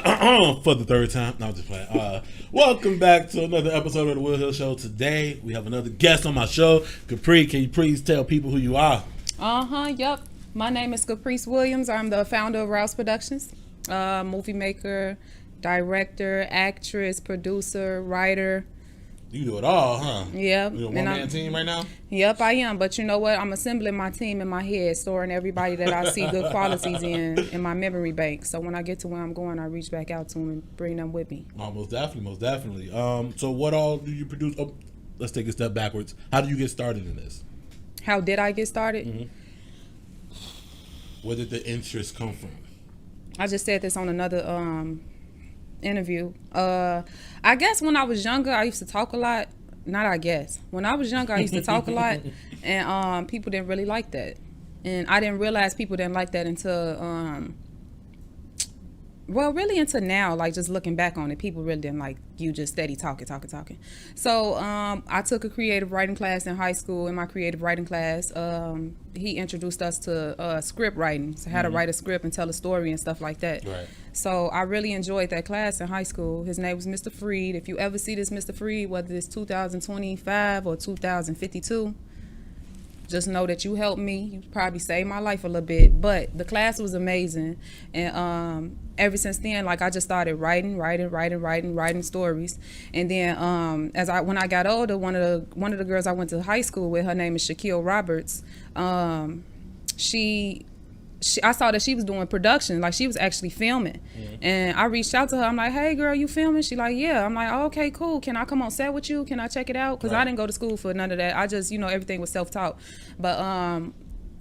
For the third time. No, I'm just playing. Welcome back to another episode of the Will Hill Show. Today, we have another guest on my show. Caprice, can you please tell people who you are? Yep. My name is Caprice Williams. I'm the founder of Rouz Productions. Movie maker, director, actress, producer, writer. You do it all, huh? Yep. You're a one-man team right now? Yep, I am. But you know what? I'm assembling my team in my head, storing everybody that I see good qualities in my memory bank. So when I get to where I'm going, I reach back out to them and bring them with me. Oh, most definitely. So what all do you produce? Oh, let's take a step backwards. How did you get started in this? How did I get started? Mm-hmm. Where did the interest come from? I just said this on another interview. I guess when I was younger, I used to talk a lot. Not I guess. When I was younger, I used to talk a lot, and people didn't really like that. And I didn't realize people didn't like that until, really until now, like just looking back on it, people really didn't like you just steady talking. So I took a creative writing class in high school. In my creative writing class, he introduced us to script writing, so how to write a script and tell a story and stuff like that. Right. So I really enjoyed that class in high school. His name was Mr. Freed. If you ever see this Mr. Freed, whether it's 2025 or 2052, just know that you helped me. You probably saved my life a little bit, but the class was amazing. And ever since then, like I just started writing stories. And then when I got older, one of the girls I went to high school with, her name is Shaquille Roberts. I saw that she was doing production, like she was actually filming. And I reached out to her. I'm like, hey girl, you filming? She like, yeah. I'm like, oh, okay, cool. Can I come on set with you? Can I check it out? Because I didn't go to school for none of that. I just, everything was self-taught. But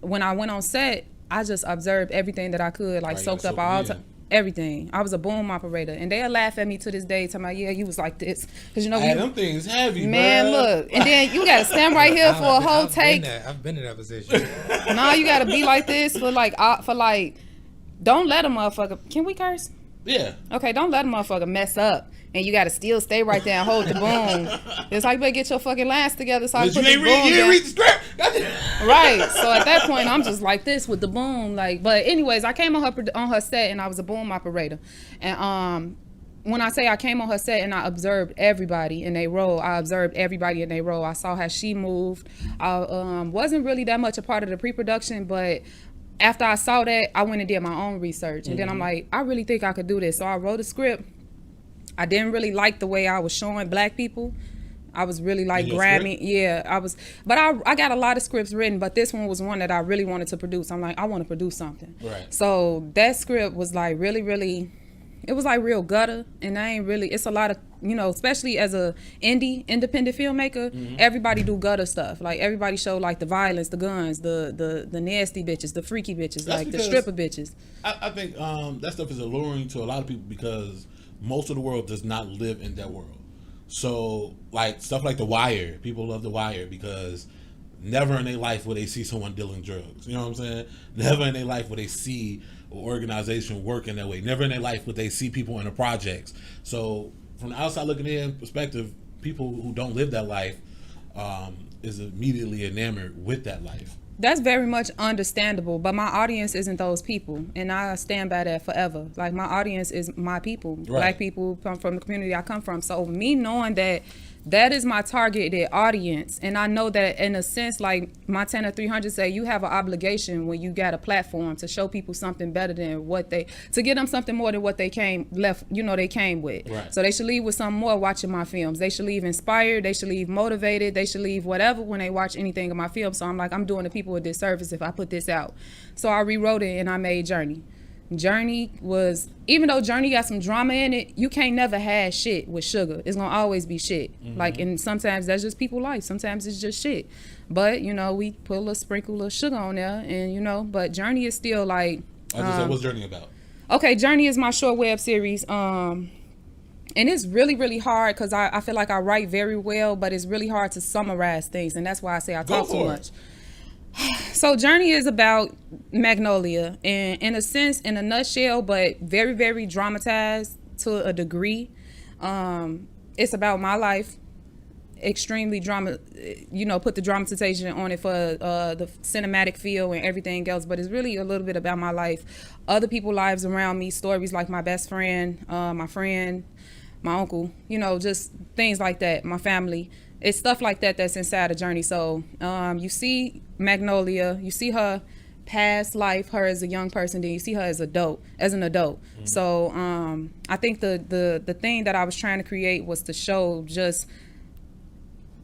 when I went on set, I just observed everything that I could, like soaked up everything. I was a boom operator, and they'll laugh at me to this day, talking about, yeah, you was like this, because them things heavy, man, bro. Look, and then you gotta stand right here for a whole take. I've been in that position. No, you gotta be like this for don't let a motherfucker. Can we curse? Yeah. Okay, don't let a motherfucker mess up, and you gotta still stay right there and hold the boom. It's like, you better get your fucking lines together so I can put this boom down. You didn't read the script. Right. So at that point, I'm just like this with the boom, like. But anyways, I came on her set, and I was a boom operator, and when I say I came on her set and I observed everybody in their role, I saw how she moved. I wasn't really that much a part of the pre-production, but after I saw that, I went and did my own research. And then I'm like, I really think I could do this. So I wrote a script. I didn't really like the way I was showing black people. I was really like grimy. Yeah, but I got a lot of scripts written, but this one was one that I really wanted to produce. I'm like, I want to produce something. Right. So that script was like really, it was like real gutter, and it's a lot of, especially as a independent filmmaker, everybody do gutter stuff. Like everybody show like the violence, the guns, the nasty bitches, the freaky bitches, That's like the stripper bitches. I think that stuff is alluring to a lot of people because most of the world does not live in that world. So like stuff like The Wire, people love The Wire because never in their life will they see someone dealing drugs. You know what I'm saying? Never in their life will they see an organization working that way. Never in their life would they see people in the projects. So from the outside looking in perspective, people who don't live that life is immediately enamored with that life. That's very much understandable, but my audience isn't those people, and I stand by that forever. Like my audience is my people, right. Black people from the community I come from. So me knowing that is my targeted audience, and I know that in a sense, like Montana 300 say, you have an obligation when you got a platform to show people something better than to give them something more than what they came with. Right. So they should leave with something more watching my films. They should leave inspired, they should leave motivated, they should leave whatever when they watch anything of my films. So I'm like, I'm doing the people a disservice if I put this out. So I rewrote it and I made Journey. Journey was, even though Journey got some drama in it, you can't never have shit with sugar. It's gonna always be shit. Like, and sometimes that's just people's life. Sometimes it's just shit. But we put a little sprinkle of sugar on there, and but Journey is still like. What's Journey about? Okay, Journey is my short web series. And it's really, really hard because I feel like I write very well, but it's really hard to summarize things, and that's why I say I talk too much. So Journey is about Magnolia, and in a sense, in a nutshell, but very, very dramatized to a degree. It's about my life. extremely put the dramatization on it for the cinematic feel and everything else, but it's really a little bit about my life, other people's lives around me, stories like my best friend, my friend, my uncle, just things like that, my family. It's stuff like that that's inside the journey. So you see Magnolia, you see her past life, her as a young person, then you see her as an adult. Mm-hmm. So I think the thing that I was trying to create was to show just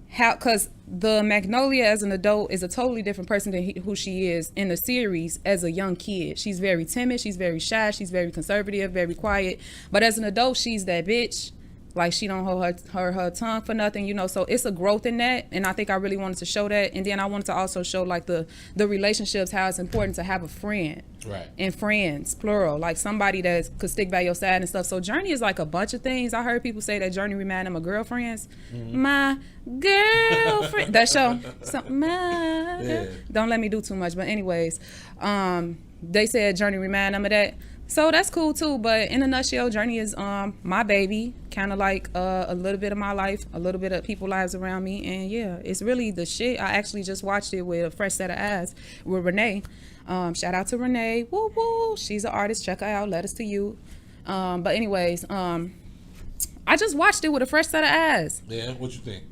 how, because the Magnolia as an adult is a totally different person than who she is in the series as a young kid. She's very timid, she's very shy, she's very conservative, very quiet. But as an adult, she's that bitch. Like, she don't hold her tongue for nothing, so it's a growth in that, and I think I really wanted to show that. And then I wanted to also show like the relationships, how it's important to have a friend, right? And friends, plural, like somebody that could stick by your side and stuff. So Journey is like a bunch of things. I heard people say that Journey remind them of girlfriends. Mm-hmm. My girlfriend, that show. Don't let me do too much, but anyways, they said Journey remind them of that. So that's cool too, but in a nutshell, Journey is my baby, kind of like a little bit of my life, a little bit of people's lives around me, and yeah, it's really the shit. I actually just watched it with a fresh set of eyes with Renee. Shout out to Renee, woo woo. She's an artist. Check her out. Letters to you. But anyways, I just watched it with a fresh set of eyes. Yeah, what you think?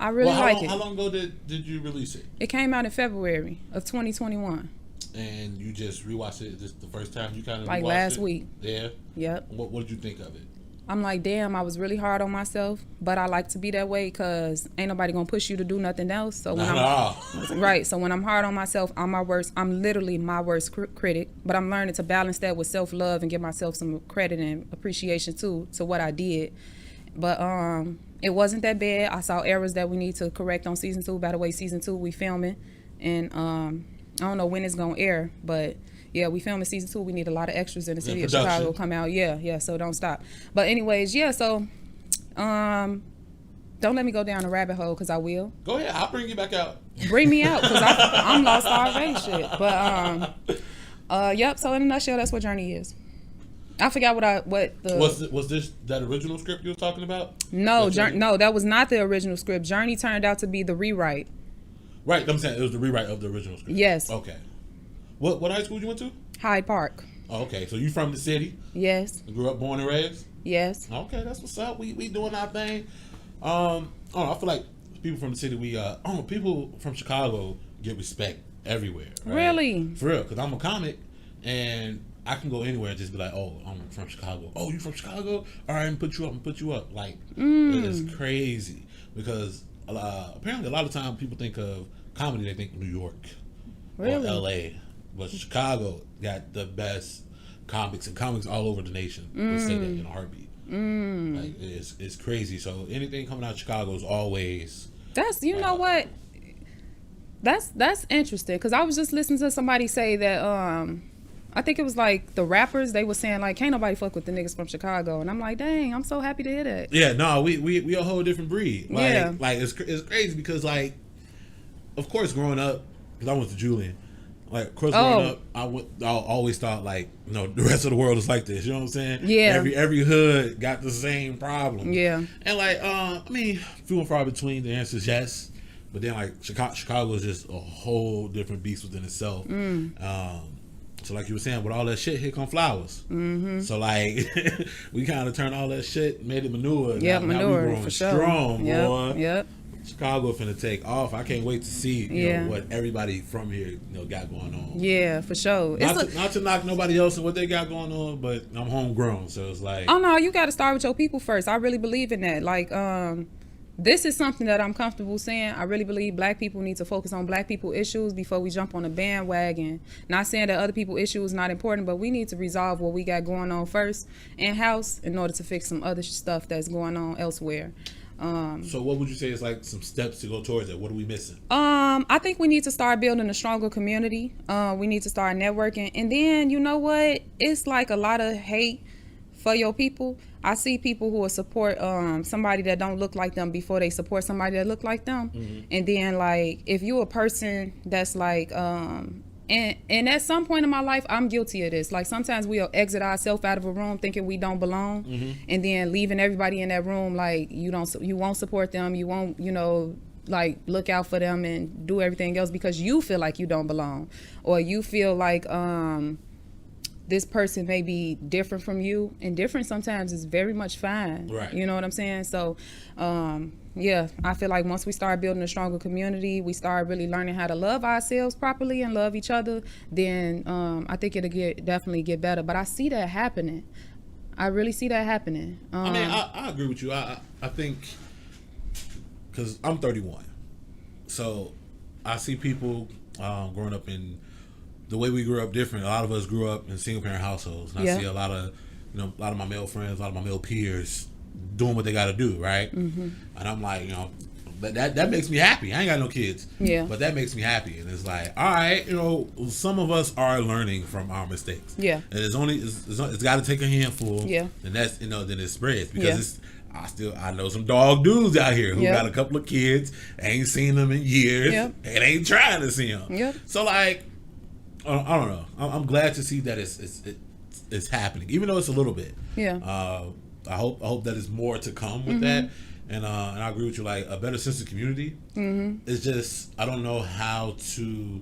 I really like it. How long ago did you release it? It came out in February of 2021. And you just rewatched it just the first time you kind of like last week. Yeah. Yep. What did you think of it? I'm like, damn, I was really hard on myself, but I like to be that way because ain't nobody gonna push you to do nothing else. So when right. So when I'm hard on myself, I'm literally my worst critic. But I'm learning to balance that with self-love and give myself some credit and appreciation too to what I did. But it wasn't that bad. I saw errors that we need to correct on season 2. By the way, season 2 we filming, and I don't know when it's gonna air, but yeah, we filming season 2. We need a lot of extras in the city of Chicago come out. Yeah, so don't stop. But anyways, yeah, so don't let me go down a rabbit hole because I will. Go ahead, I'll bring you back out. Bring me out because I'm lost already, shit. But yep. So in a nutshell, that's what Journey is. I forgot was this that original script you was talking about? No, no, that was not the original script. Journey turned out to be the rewrite. Right, I'm saying it was the rewrite of the original script. Yes. Okay. What high school you went to? Hyde Park. Oh, okay, so you from the city? Yes. You grew up, born and raised? Yes. Okay, that's what's up. We doing our thing. I feel like people from the city, people from Chicago get respect everywhere. Right? Really? For real, because I'm a comic, and I can go anywhere and just be like, oh, I'm from Chicago. Oh, you from Chicago? All right, I'm gonna put you up. Like, it is crazy because apparently a lot of times people think of comedy, they think New York or LA, but Chicago got the best comics, and comics all over the nation would say that in a heartbeat. Like, it's crazy. So anything coming out of Chicago is always know what, that's interesting, because I was just listening to somebody say that I think it was like the rappers, they were saying like, can't nobody fuck with the niggas from Chicago, and I'm like, dang, I'm so happy to hear that. Yeah, no, we a whole different breed. Like, like it's crazy because, like, of course, growing up, because I went to Julian, like, of course, growing up, I always thought like, the rest of the world is like this. You know what I'm saying? Yeah. Every hood got the same problem. Yeah. And like, few and far between. The answer is yes, but then like Chicago is just a whole different beast within itself. So like you were saying, with all that shit, here come flowers. Mm-hmm. So like, we kind of turned all that shit, made it manure. Yeah, manure, now we growing for strong, sure. boy. Yep. Chicago finna take off. I can't wait to see what everybody from here got going on. Yeah, for sure. Not to knock nobody else and what they got going on, but I'm homegrown, so it's like, oh no, you got to start with your people first. I really believe in that. Like, this is something that I'm comfortable saying. I really believe black people need to focus on black people issues before we jump on a bandwagon. Not saying that other people issues not important, but we need to resolve what we got going on first in-house in order to fix some other stuff that's going on elsewhere. So what would you say is like some steps to go towards it? What are we missing? I think we need to start building a stronger community. We need to start networking. And then, you know what? It's like a lot of hate for your people. I see people who will support somebody that don't look like them before they support somebody that look like them. Mm-hmm. And then, like, if you a person that's like And at some point in my life, I'm guilty of this. Like sometimes we'll exit ourselves out of a room thinking we don't belong, and then leaving everybody in that room like you won't support them, you won't, like look out for them and do everything else because you feel like you don't belong, or you feel like this person may be different from you, and different sometimes is very much fine. Right. You know what I'm saying? So yeah, I feel like once we start building a stronger community, we start really learning how to love ourselves properly and love each other, then I think it'll definitely get better. But I see that happening. I really see that happening. I mean, I agree with you. I think, because I'm 31, so I see people growing up in the way we grew up different. A lot of us grew up in single parent households, and I see a lot of my male friends, a lot of my male peers doing what they got to do, right? And I'm like, that makes me happy. I ain't got no kids, but that makes me happy. And it's like, all right, some of us are learning from our mistakes. And it's got to take a handful. And that's then it spreads, because I know some dog dudes out here who got a couple of kids, ain't seen them in years, and ain't trying to see them. So like, I don't know. I'm glad to see that it's happening, even though it's a little bit. I hope that is more to come with that, and I agree with you. Like a better sense of community. It's just I don't know how to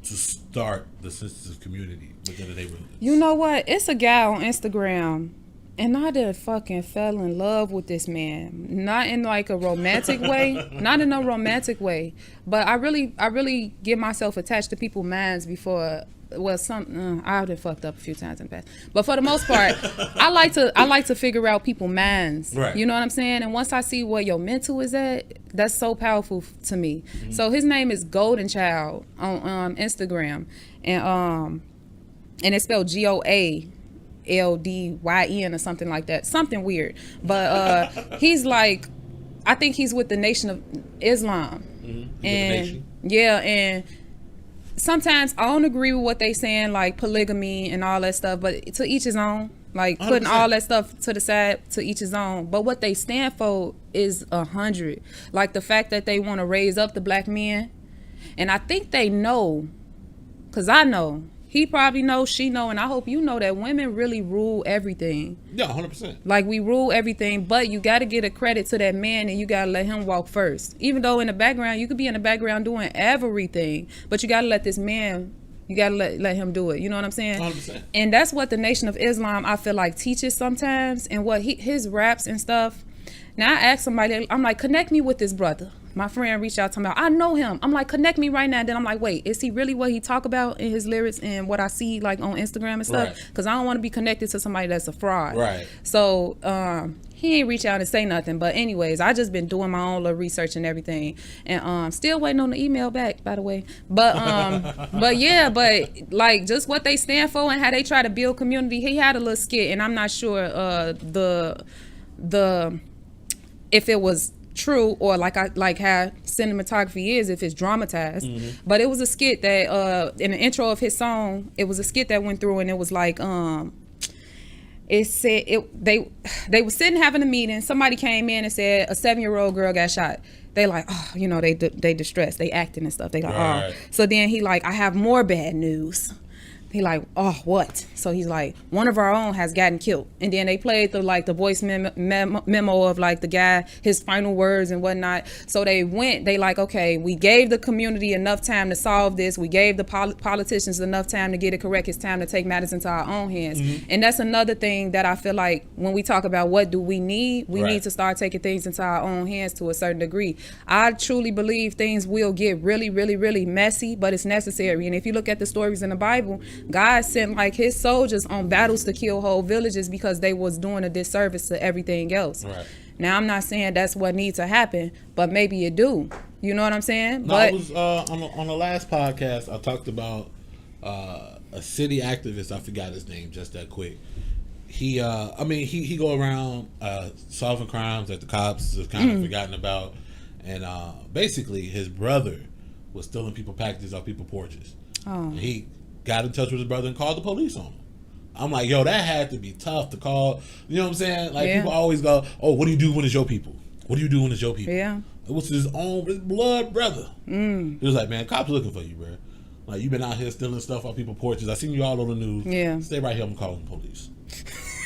start the sense of community within the neighborhood. You know what? It's a guy on Instagram, and I done fucking fell in love with this man. Not in like a romantic way, not in a romantic way, but I really get myself attached to people's minds before. Well, I've been fucked up a few times in the past, but for the most part, I like to figure out people's minds. Right. You know what I'm saying? And once I see where your mental is at, that's so powerful to me. So his name is Golden Child on Instagram, and it's spelled GOALDYN or something like that, something weird. But he's like, I think he's with the Nation of Islam, and and. Sometimes I don't agree with what they saying, like polygamy and all that stuff, but to each his own. Like 100%. Putting all that stuff to the side, to each his own. But what they stand for is 100. Like the fact that they want to raise up the black men. And I think they know, because I know, he probably knows, she know, and I hope you know that women really rule everything. Yeah, 100%. Like we rule everything, but you got to get a credit to that man, and you got to let him walk first. Even though in the background, you could be in the background doing everything, but you got to let this man, you got to let him do it. You know what I'm saying? 100%. And that's what the Nation of Islam, I feel like, teaches sometimes, and what his raps and stuff. Now I asked somebody, I'm like, connect me with this brother. My friend reached out to me, I know him. I'm like, connect me right now. Then I'm like, wait, is he really what he talk about in his lyrics and what I see like on Instagram and stuff? Because I don't want to be connected to somebody that's a fraud. Right. So he ain't reach out and say nothing. But anyways, I just been doing my own little research and everything, and still waiting on the email back, by the way. But but like just what they stand for and how they try to build community. He had a little skit, and I'm not sure the if it was true or like how cinematography is, if it's dramatized. But it was a skit that in the intro of his song, it was a skit that went through, and it was like it said they were sitting having a meeting. Somebody came in and said a 7-year-old girl got shot. They like, they distressed, they acting and stuff. They like, So then he like, I have more bad news. He like, oh, what? So he's like, one of our own has gotten killed. And then they played the voice memo of like the guy, his final words and whatnot. So they like, okay, we gave the community enough time to solve this. We gave the politicians enough time to get it correct. It's time to take matters into our own hands. And that's another thing that I feel like when we talk about what do we need, we need to start taking things into our own hands to a certain degree. I truly believe things will get really, really, really messy, but it's necessary. And if you look at the stories in the Bible, God sent like his soldiers on battles to kill whole villages because they was doing a disservice to everything else. Now I'm not saying that's what needs to happen, but maybe it do. You know what I'm saying? No, but I was on the last podcast, I talked about a city activist. I forgot his name just that quick. He go around solving crimes that the cops have kind of forgotten about, and basically his brother was stealing people packages off people's porches. And he got in touch with his brother and called the police on him. I'm like, yo, that had to be tough to call. You know what I'm saying? Like, people always go, oh, what do you do when it's your people? What do you do when it's your people? Yeah. It was his own blood brother. He was like, man, cops looking for you, bro. Like, you been out here stealing stuff off people's porches. I seen you all on the news. Yeah. Stay right here. I'm calling the police.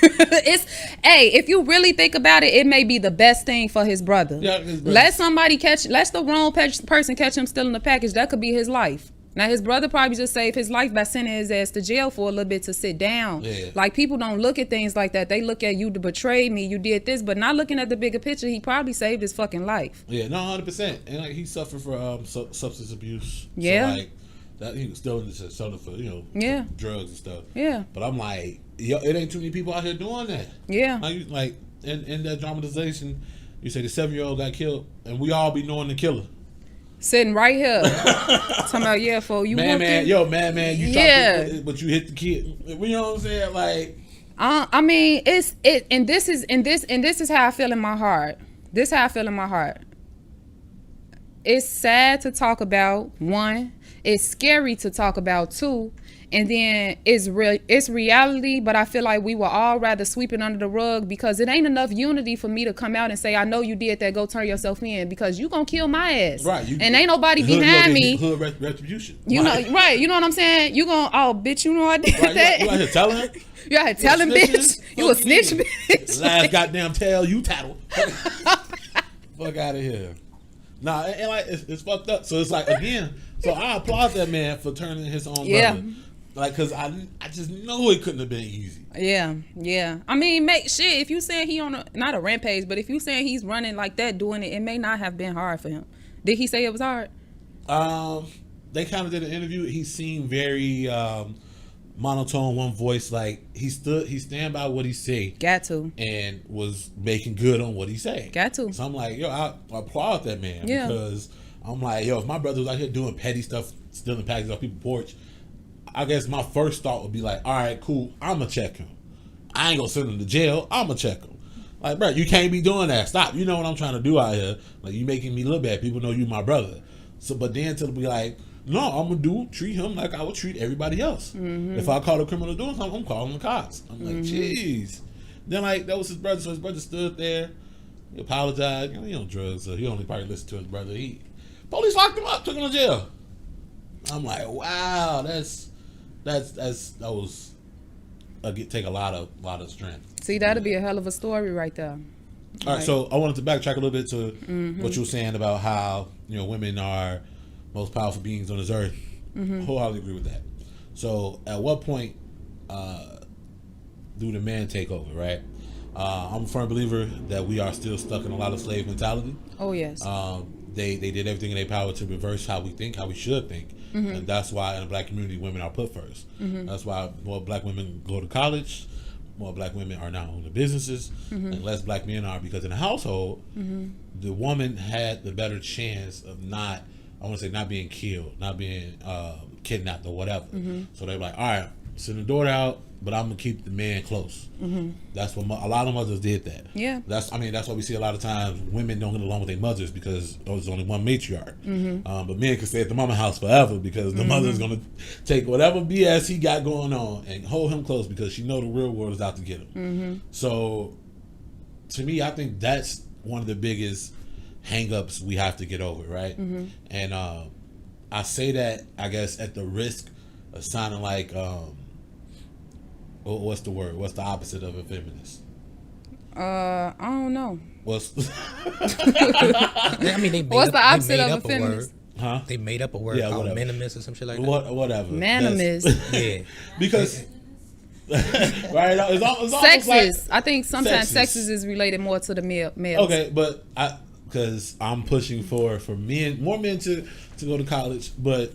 If you really think about it, it may be the best thing for his brother. Yeah, let the wrong person catch him stealing the package. That could be his life. Now, his brother probably just saved his life by sending his ass to jail for a little bit to sit down. Yeah. Like, people don't look at things like that. They look at you to betray me, you did this, but not looking at the bigger picture. He probably saved his fucking life. Yeah, no, 100%. And like, he suffered for substance abuse. Yeah. So, like, that he was still selling for, Yeah. drugs and stuff. Yeah. But I'm like, it ain't too many people out here doing that. Yeah. Like in that dramatization, you say the 7-year-old got killed, and we all be knowing the killer. Sitting right here. Talking about, yeah, for you. Man, you talking, but you hit the kid. You know what I'm saying? Like, I mean, and this is how I feel in my heart. This is how I feel in my heart. It's sad to talk about, one. It's scary to talk about, two. And then it's reality, but I feel like we will all rather sweep it under the rug because it ain't enough unity for me to come out and say, I know you did that, go turn yourself in, because you gonna kill my ass. Right. And ain't nobody behind me. Hood retribution. You know, right. You know what I'm saying? You gonna, oh, bitch, you know I did that. You out here telling her? You out here telling, bitch. You a snitch, bitch. Last goddamn tell, you tattle. Fuck out of here. Nah, and like, it's fucked up. So it's like, again, so I applaud that man for turning his own brother. Like, cause I just know it couldn't have been easy. Yeah. I mean, if you saying he on not a rampage, but if you saying he's running like that, doing it, it may not have been hard for him. Did he say it was hard? They kind of did an interview. He seemed very monotone, one voice. Like, he stand by what he said. Got to. And was making good on what he said. Got to. So I'm like, I applaud that man. Yeah. Because I'm like, if my brother was out here doing petty stuff, stealing packages off people's porch, I guess my first thought would be like, all right, cool, I'm going to check him. I ain't going to send him to jail. I'm going to check him. Like, bro, you can't be doing that. Stop. You know what I'm trying to do out here. Like, you making me look bad. People know you my brother. So, but then to be like, no, I'm going to treat him like I would treat everybody else. Mm-hmm. If I caught a criminal doing something, I'm calling the cops. I'm like, jeez. Then, like, that was his brother. So his brother stood there. He apologized. He on drugs, so he only probably listened to his brother. Police locked him up, took him to jail. I'm like, wow, that was take a lot of strength. See, that'd be a hell of a story right there. All right, so I wanted to backtrack a little bit to what you were saying about how women are most powerful beings on this earth. Wholeheartedly agree with that. So at what point do the men take over? Right, I'm a firm believer that we are still stuck in a lot of slave mentality. Oh yes. They did everything in their power to reverse how we think, how we should think. And that's why in the black community, women are put first. That's why more black women go to college, more black women are now owning businesses, and less black men are, because in the household, the woman had the better chance of not being killed, not being kidnapped or whatever. So they're like, all right, send the daughter out, but I'm gonna keep the man close. That's what a lot of mothers did that. Yeah. That's why we see a lot of times women don't get along with their mothers because there's only one matriarch. But men can stay at the mama house forever because the mother's gonna take whatever BS he got going on and hold him close because she know the real world is out to get him. So to me, I think that's one of the biggest hang-ups we have to get over, right? And I say that, I guess, at the risk of sounding like what's the word? What's the opposite of a feminist? I don't know. What's I mean, what's the opposite of a feminist? Huh? They made up a word called minimist or some shit like that. Whatever. Manimist. Yeah. Because right, it's almost sexist. like, I think sometimes sexist is related more to the males. Okay, but because I'm pushing for more men to go to college, but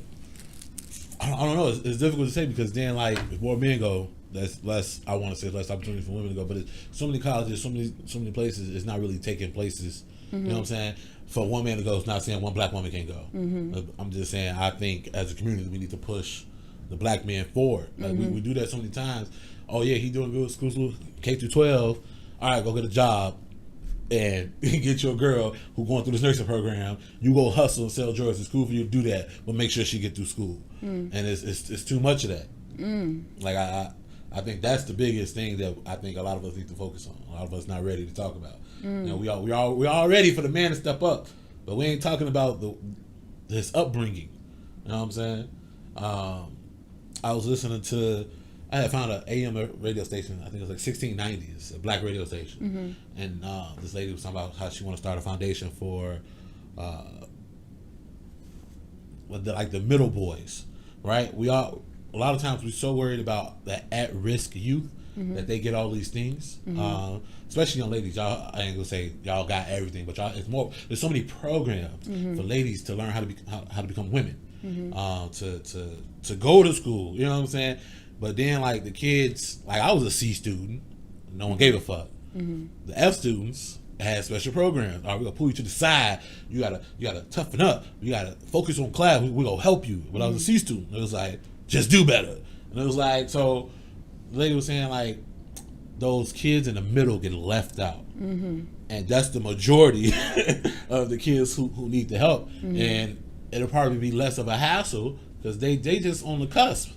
I don't know. It's difficult to say because then, like, if more men go, that's less. I want to say less opportunity for women to go, but it's so many colleges, so many places. It's not really taking places. You know what I'm saying? For one man to go, it's not saying one black woman can't go. I'm just saying I think as a community we need to push the black men forward. Like we do that so many times. Oh yeah, he doing good school K through 12. All right, go get a job and get your girl who going through this nursing program. You go hustle and sell drugs. It's cool for you to do that, but make sure she get through school. And it's too much of that. Like I think that's the biggest thing that I think a lot of us need to focus on. A lot of us not ready to talk about. We all ready for the man to step up, but we ain't talking about his upbringing. You know what I'm saying? I was listening to. I had found an AM radio station. I think it was like 1690. It's a black radio station, and this lady was talking about how she want to start a foundation for, the middle boys, right? A lot of times we're so worried about the at-risk youth that they get all these things, especially young ladies. Y'all, I ain't gonna say y'all got everything, but y'all, it's more. There's so many programs for ladies to learn how to become women, to go to school. You know what I'm saying? But then, like, the kids, like, I was a C student. No one gave a fuck. The F students had special programs. All right, we're going to pull you to the side. You gotta toughen up. You got to focus on class. We're going to help you. But I was a C student. It was like, just do better. And it was like, so the lady was saying, like, those kids in the middle get left out. And that's the majority of the kids who need the help. And it'll probably be less of a hassle because they just on the cusp.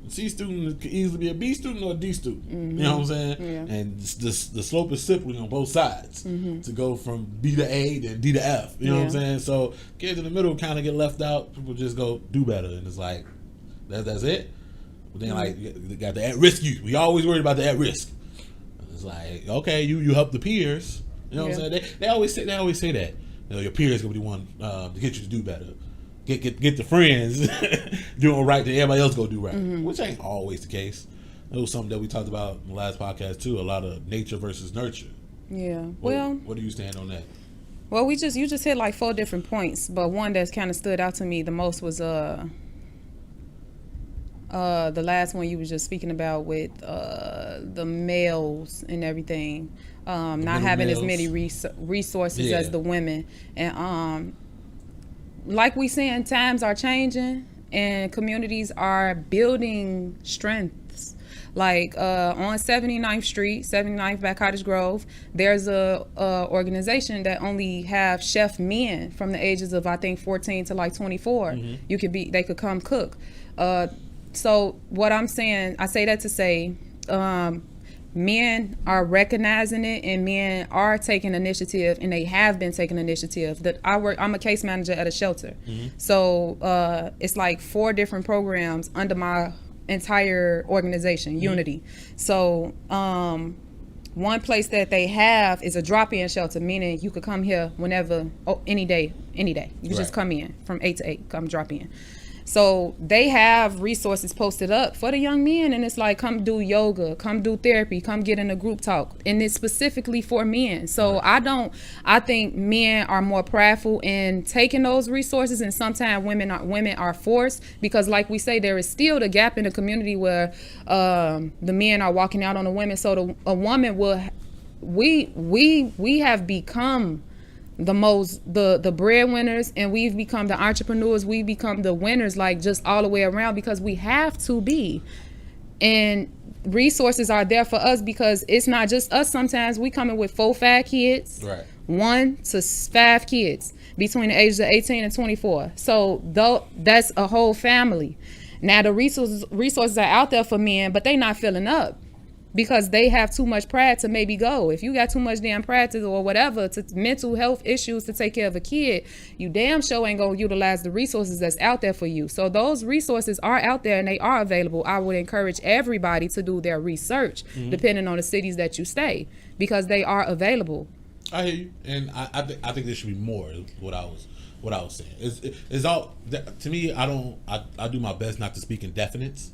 C student could easily be a B student or a D student. You know what I'm saying? Yeah. And the slope is slippery on both sides to go from B to A then D to F. You know what I'm saying? So kids in the middle kind of get left out. People just go do better, and it's like that's it. But then like they got the at risk youth. We always worried about the at risk. It's like, okay, you help the peers. You know what I'm saying? They always say that. You know, your peers gonna be the one to get you to do better. Get the friends doing right, then everybody else go do right, which ain't always the case. It was something that we talked about in the last podcast too. A lot of nature versus nurture. Yeah. What do you stand on that? Well, you just hit like 4 different points, but one that's kind of stood out to me the most was the last one you was just speaking about with the males and everything, not having males. As many resources as the women, and like we saying, times are changing and communities are building strengths. Like on 79th Street, 79th by Cottage Grove, there's a organization that only have chef men from the ages of I think 14 to like 24. They could come cook. So what I'm saying, I say that to say, men are recognizing it and men are taking initiative, and they have been taking initiative. I'm a case manager at a shelter. So it's like 4 different programs under my entire organization, Unity. So one place that they have is a drop-in shelter, meaning you could come here whenever, any day. You can just come in from 8 to 8, come drop in. So they have resources posted up for the young men, and it's like, come do yoga, come do therapy, come get in a group talk, and it's specifically for men. So I think men are more prideful in taking those resources, and sometimes women are forced, because like we say, there is still the gap in the community where the men are walking out on the women. So a woman will, we have become the breadwinners, and we've become the entrepreneurs, we've become the winners, like just all the way around, because we have to be. And resources are there for us, because it's not just us. Sometimes we come in with 4-5 kids, 1 to 5 kids between the ages of 18 and 24. So that's a whole family. Now the resources are out there for men, but they not filling up, because they have too much pride to maybe go. If you got too much damn pride or whatever, to mental health issues to take care of a kid, you damn sure ain't gonna utilize the resources that's out there for you. So those resources are out there and they are available. I would encourage everybody to do their research, depending on the cities that you stay, because they are available. I hear you, and I think there should be more. What I was saying it's all, to me. I do my best not to speak in definites,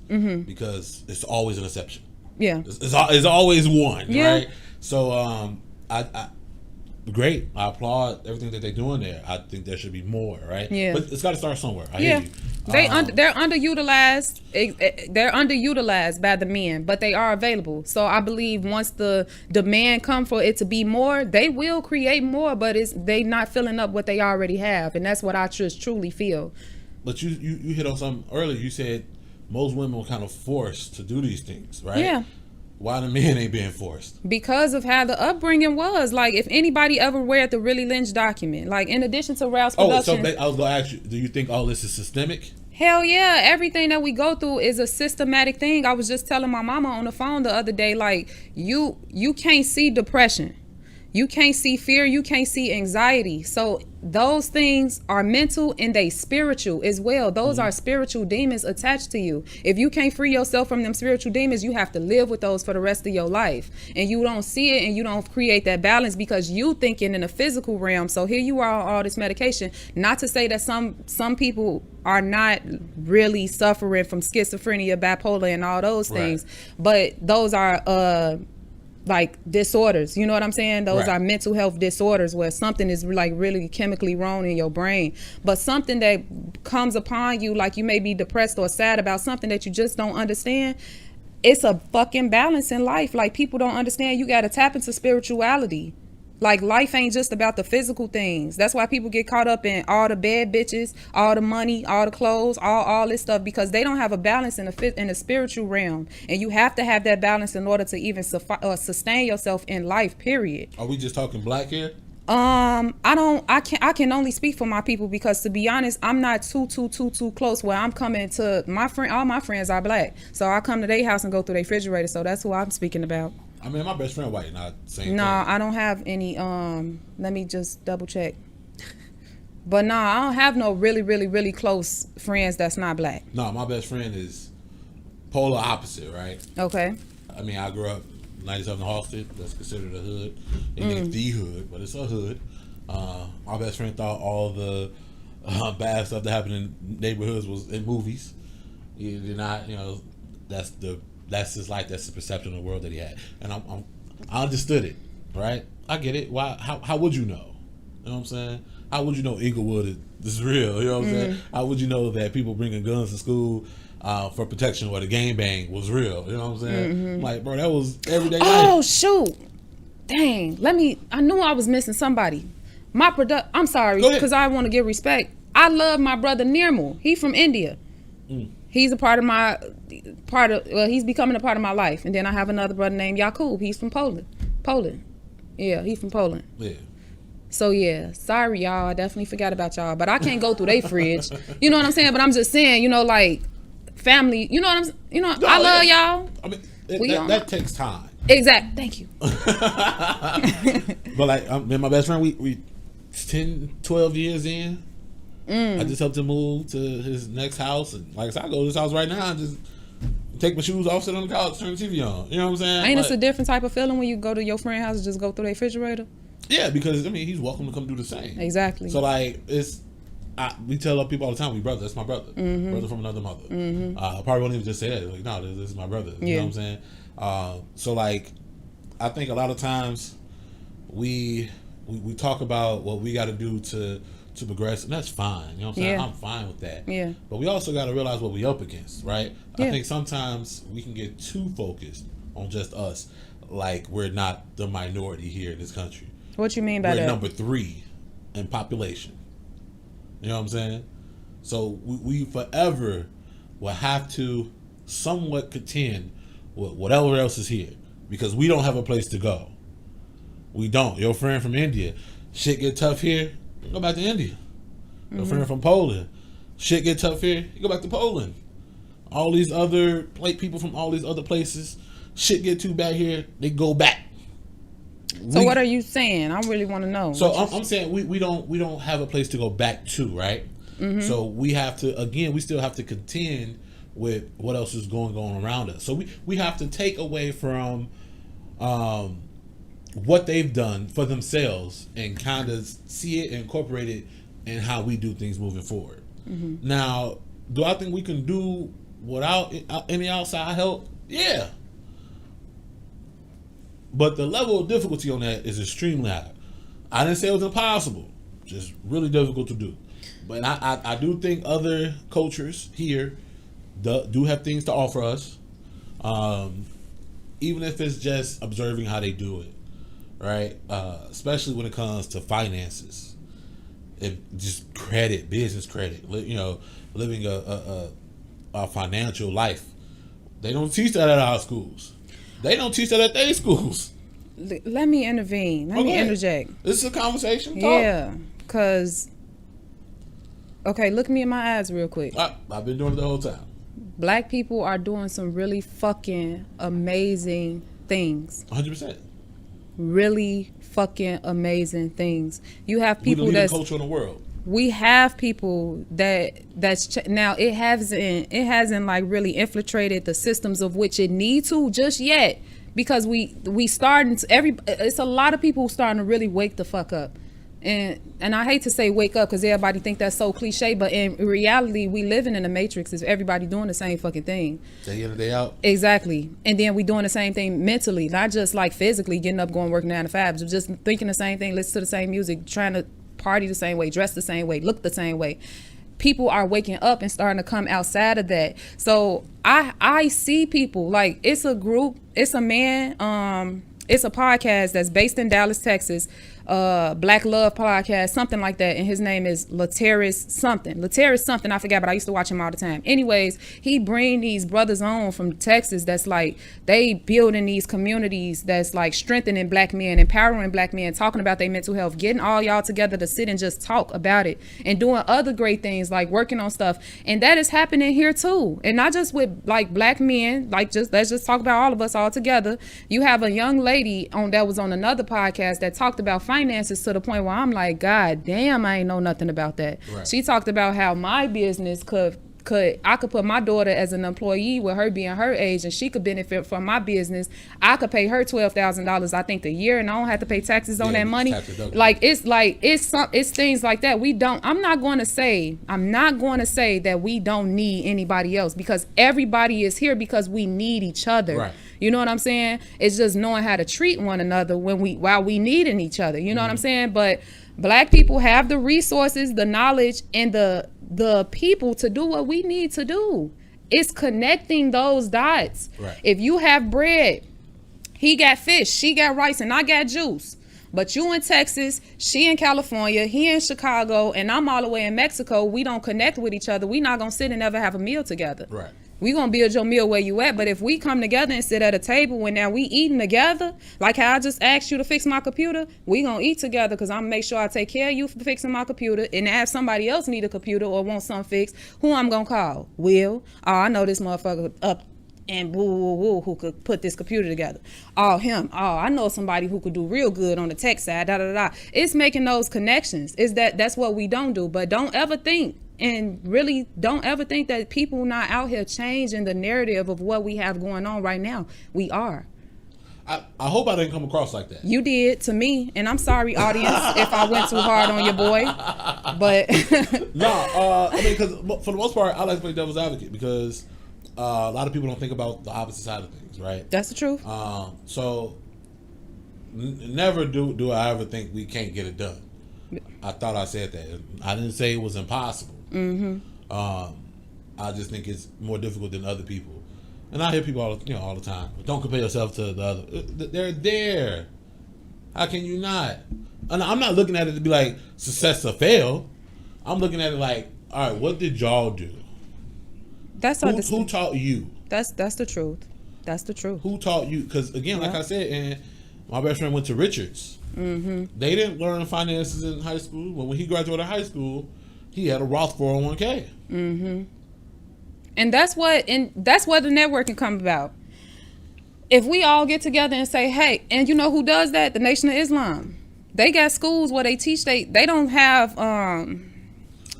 because it's always an exception. Yeah, it's always one, right? So I great. I applaud everything that they're doing there. I think there should be more, right? Yeah, but it's got to start somewhere. I hear you. They're underutilized. They're underutilized by the men, but they are available. So I believe once the demand come for it to be more, they will create more. But they not filling up what they already have, and that's what I just truly feel. But you hit on something earlier. You said most women were kind of forced to do these things, right? Yeah. Why the men ain't being forced? Because of how the upbringing was. Like, if anybody ever read the Willie Lynch document, like in addition to Rouz Productions. So I was going to ask you, do you think all this is systemic? Hell yeah. Everything that we go through is a systematic thing. I was just telling my mama on the phone the other day, like, you can't see depression. You can't see fear. You can't see anxiety. So those things are mental and they spiritual as well. Those are spiritual demons attached to you. If you can't free yourself from them spiritual demons, you have to live with those for the rest of your life. And you don't see it and you don't create that balance because you thinking in a physical realm. So here you are on all this medication. Not to say that some people are not really suffering from schizophrenia, bipolar, and all those things, but those are like disorders, you know what I'm saying? Those are mental health disorders where something is like really chemically wrong in your brain. But something that comes upon you, like you may be depressed or sad about something that you just don't understand, it's a fucking balance in life. Like people don't understand, you gotta tap into spirituality. Like life ain't just about the physical things. That's why people get caught up in all the bad bitches, all the money, all the clothes, all this stuff, because they don't have a balance in the spiritual realm. And you have to have that balance in order to even sustain yourself in life, period. Are we just talking black here? I can only speak for my people because, to be honest, I'm not too close where I'm coming to my friend. All my friends are black, so I come to their house and go through their refrigerator. So that's who I'm speaking about. I mean, my best friend white, not same. No, thing. I don't have any. Let me just double check. But no, I don't have no really close friends that's not black. No, my best friend is polar opposite, right? Okay. I mean, I grew up 97 Halsted. That's considered a hood. Ain't the hood, but it's a hood. My best friend thought all the bad stuff that happened in neighborhoods was in movies. He did not, that's his life. That's the perception of the world that he had, and I understood it, right? I get it. Why? How would you know? You know what I'm saying? How would you know Inglewood is real? You know what I'm saying? How would you know that people bringing guns to school for protection or the gangbang was real? You know what I'm saying? Like, bro, that was everyday life. Oh shoot! Dang. I knew I was missing somebody. I'm sorry because I want to give respect. I love my brother Nirmal. He from India. He's he's becoming a part of my life. And then I have another brother named Yakub. He's from Poland. Yeah, he's from Poland. Yeah. So yeah, sorry y'all. I definitely forgot about y'all. But I can't go through their fridge. You know what I'm saying? But I'm just saying, like family. You know what I love y'all. I mean, that takes time. Exactly. Thank you. But like, me and my best friend, we 10, 12 years in. I just helped him move to his next house, and like I said, I go to this house right now and just take my shoes off, sit on the couch, turn the TV on. You know what I'm saying? Ain't this a different type of feeling when you go to your friend's house and just go through the refrigerator? Yeah, because I mean, he's welcome to come do the same. Exactly. So like, we tell people all the time, we brother. That's my brother. Brother from another mother. I probably won't even just say that. Like, no, this is my brother. You know what I'm saying? So like, I think a lot of times we talk about what we got to do to progress, and that's fine. You know what I'm saying? I'm fine with that. Yeah. But we also got to realize what we up against, right? I think sometimes we can get too focused on just us, like we're not the minority here in this country. What you mean by that? We're number 3 in population. You know what I'm saying? So we forever will have to somewhat contend with whatever else is here because we don't have a place to go. We don't. Your friend from India, shit get tough here, go back to India. Your friend from Poland, shit get tough here, you go back to Poland. All these other people from all these other places, shit get too bad here, they go back. So what are you saying? I really want to know. So I'm saying we don't have a place to go back to, right? So we have to, again, we still have to contend with what else is going on around us. So we have to take away from what they've done for themselves and kind of see it and incorporate it in how we do things moving forward. Now, do I think we can do without any outside help? Yeah. But the level of difficulty on that is extremely high. I didn't say it was impossible, just really difficult to do. But I do think other cultures here do have things to offer us, even if it's just observing how they do it, right? Especially when it comes to finances and just credit, business credit, living a financial life. They don't teach that at our schools. They don't teach that at their schools. Let me intervene. Let me interject. This is a conversation. Talk. Yeah, because... Okay, look me in my eyes real quick. I've been doing it the whole time. Black people are doing some really fucking amazing things. 100%. really fucking amazing things. You have people that's culture in the world. We have people now it hasn't like really infiltrated the systems of which it needs to just yet, because we starting to it's a lot of people starting to really wake the fuck up. And I hate to say wake up because everybody think that's so cliche, but in reality, we living in a matrix. Is everybody doing the same fucking thing? Day in and day out. Exactly. And then we doing the same thing mentally, not just like physically getting up, going, working 9 to 5, but just thinking the same thing, listen to the same music, trying to party the same way, dress the same way, look the same way. People are waking up and starting to come outside of that. So I see people, like, it's a group, it's a man, it's a podcast that's based in Dallas, Texas, Black Love podcast, something like that, and his name is Lateris something, I forgot, but I used to watch him all the time. Anyways, he bring these brothers on from Texas that's like, they building these communities that's like strengthening black men, empowering black men, talking about their mental health, getting all y'all together to sit and just talk about it, and doing other great things like working on stuff. And that is happening here too, and not just with like black men, like let's just talk about all of us all together. You have a young lady that was on another podcast that talked about finances to the point where I'm like, God damn, I ain't know nothing about that. Right. She talked about how my business I could put my daughter as an employee with her being her age, and she could benefit from my business. I could pay her $12,000, I think, a year, and I don't have to pay taxes on that money. It's things like that. I'm not going to say that we don't need anybody else, because everybody is here because we need each other. Right. You know what I'm saying? It's just knowing how to treat one another while we needing each other. You know what I'm saying? But black people have the resources, the knowledge, and the people to do what we need to do. It's connecting those dots. Right. If you have bread, he got fish, she got rice, and I got juice. But you in Texas, she in California, he in Chicago, and I'm all the way in Mexico. We don't connect with each other. We not gonna sit and ever have a meal together. Right. We gonna build your meal where you at, but if we come together and sit at a table when now we eating together, like how I just asked you to fix my computer, we gonna eat together, because I'm gonna make sure I take care of you for fixing my computer. And if somebody else need a computer or want something fixed, who I'm gonna call? Will. Oh, I know this motherfucker up and woo who could put this computer together. Oh, him. Oh, I know somebody who could do real good on the tech side. It's making those connections. That's what we don't do. But don't ever think. And really don't ever think that people not out here changing the narrative of what we have going on right now. We are. I hope I didn't come across like that. You did to me, and I'm sorry, audience, if I went too hard on your boy. But I mean, because for the most part, I like to play devil's advocate, because a lot of people don't think about the opposite side of things, right? That's the truth. So never do I ever think we can't get it done. I thought I said that. I didn't say it was impossible. Mm-hmm. I just think it's more difficult than other people. And I hear people all the time, don't compare yourself to the other. They're there. How can you not? And I'm not looking at it to be like success or fail. I'm looking at it like, all right, what did y'all do? That's who taught you? That's the truth. That's the truth. Who taught you? Because again, like I said, and my best friend went to Richards. Mm-hmm. They didn't learn finances in high school. But when he graduated high school, he had a Roth 401k. Mm-hmm. And that's where the networking come about. If we all get together and say, hey, and you know who does that? The Nation of Islam. They got schools where they teach. They don't have.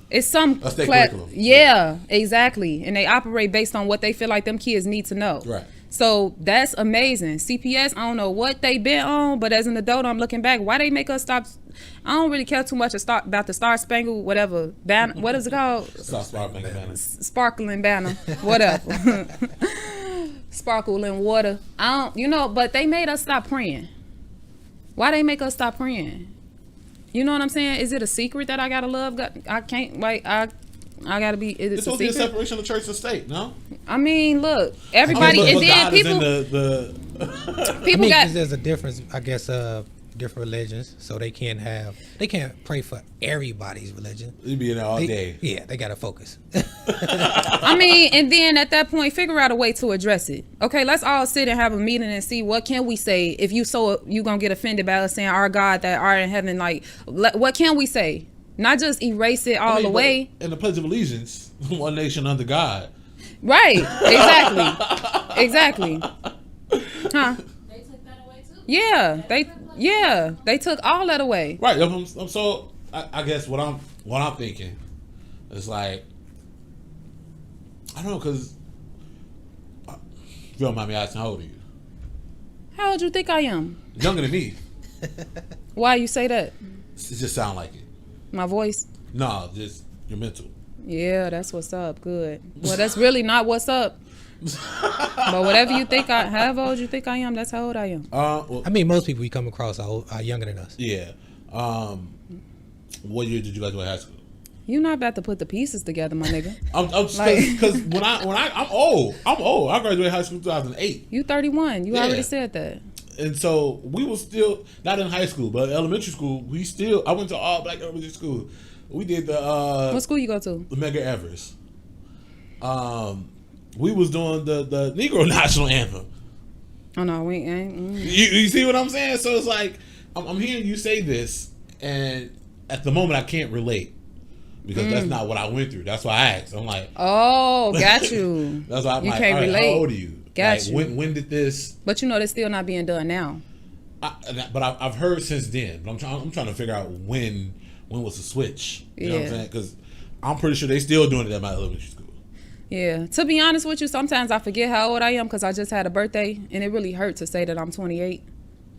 It's some curriculum. Yeah, exactly. And they operate based on what they feel like them kids need to know. Right. So that's amazing. CPS, I don't know what they been on, but as an adult, I'm looking back. Why they make us stop? I don't really care too much about the Star Spangled, whatever. Banner, what is it called? Sparkling banner. Sparkling banner, whatever. Sparkling water. But they made us stop praying. Why they make us stop praying? You know what I'm saying? Is it a secret that I gotta love God? I can't, I gotta be. It's supposed to be a separation of church and state, no? I mean, look, everybody, and then people. People got. There's a difference, I guess, different religions, so they can't pray for everybody's religion. You'd be in there all day. Yeah, they gotta focus. I mean, and then at that point, figure out a way to address it. Okay, let's all sit and have a meeting and see what can we say. If you gonna get offended by us saying our God that art in heaven, like, what can we say? Not just erase it all away. In the Pledge of Allegiance, one nation under God. Right. Exactly. Huh? They took that away too. Yeah, they took all that away. Right. So I guess what I'm thinking is like, I don't know, because if you don't mind me asking, how old are you? How old you think I am? Younger than me. Why you say that? It just sound like it. My voice? No, just your mental. Yeah, that's what's up. Good. Well, that's really not what's up. But whatever you think however old you think I am, that's how old I am. Well, I mean, most people you come across are younger than us. Yeah. What year did you graduate high school? You're not about to put the pieces together, my nigga. I'm because when I'm old. I graduated high school in 2008. You 31. You already said that. And so we were still not in high school, but elementary school. I went to all black elementary school. We did the what school you go to? The Medgar Evers. We was doing the Negro National Anthem. Oh no, we ain't. You see what I'm saying? So it's like I'm hearing you say this, and at the moment I can't relate. Because that's not what I went through. That's why I asked. I'm like, oh, got you. That's why I'm you like, can't relate. How old are you? Got like, you. When did this? But you know, that's still not being done now. But I've heard since then. But I'm trying to figure out when was the switch. You know what I'm saying? Because I'm pretty sure they still doing it at my elementary school. Yeah. To be honest with you, sometimes I forget how old I am because I just had a birthday, and it really hurt to say that I'm 28.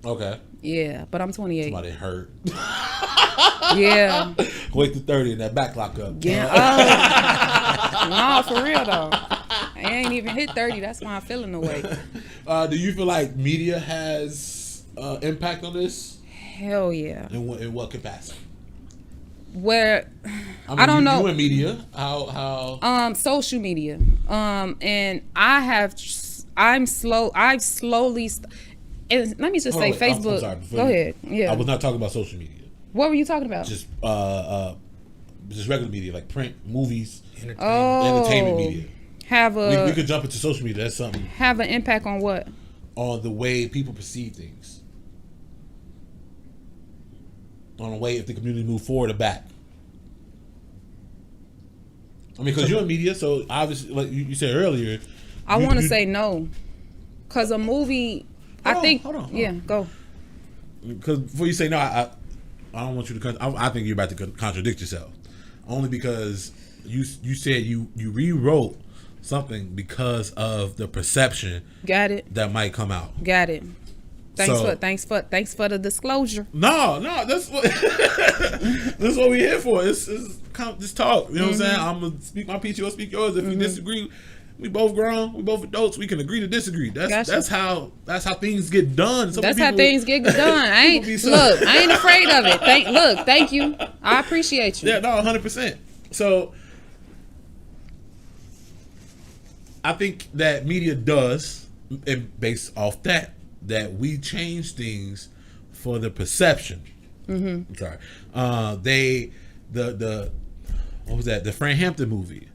Okay. Yeah, but I'm 28. Somebody hurt. Yeah. Wait to 30 and that back lock up. Yeah. No, for real though. I ain't even hit 30. That's why I'm feeling the way. Do you feel like media has impact on this? Hell yeah. In what capacity? Where I don't know. You in media? How? Social media. And I've slowly. And let me just say, Facebook. I'm sorry, go ahead. Yeah. I was not talking about social media. What were you talking about? Just regular media, like print, movies, entertainment media. We could jump into social media. That's something. Have an impact on what? On the way people perceive things. On the way if the community move forward or back. I mean, because you're in media, so obviously, like you said earlier. I want to say no, because a movie. Hold on. Yeah, go. Because before you say no, I don't want you to. I think you're about to contradict yourself. Only because you said you rewrote something because of the perception. Got it. That might come out. Got it. Thanks for the disclosure. No, that's what that's what we're here for. It's just talk. You know what I'm saying? I'm gonna speak my piece, you'll speak yours. If we disagree. We both grown. We both adults. We can agree to disagree. That's how things get done. That's how things get done. I ain't afraid of it. Thank you. I appreciate you. Yeah, no, 100%. So I think that media does, and based off that we change things for the perception. I'm sorry. What was that? The Fran Hampton movie.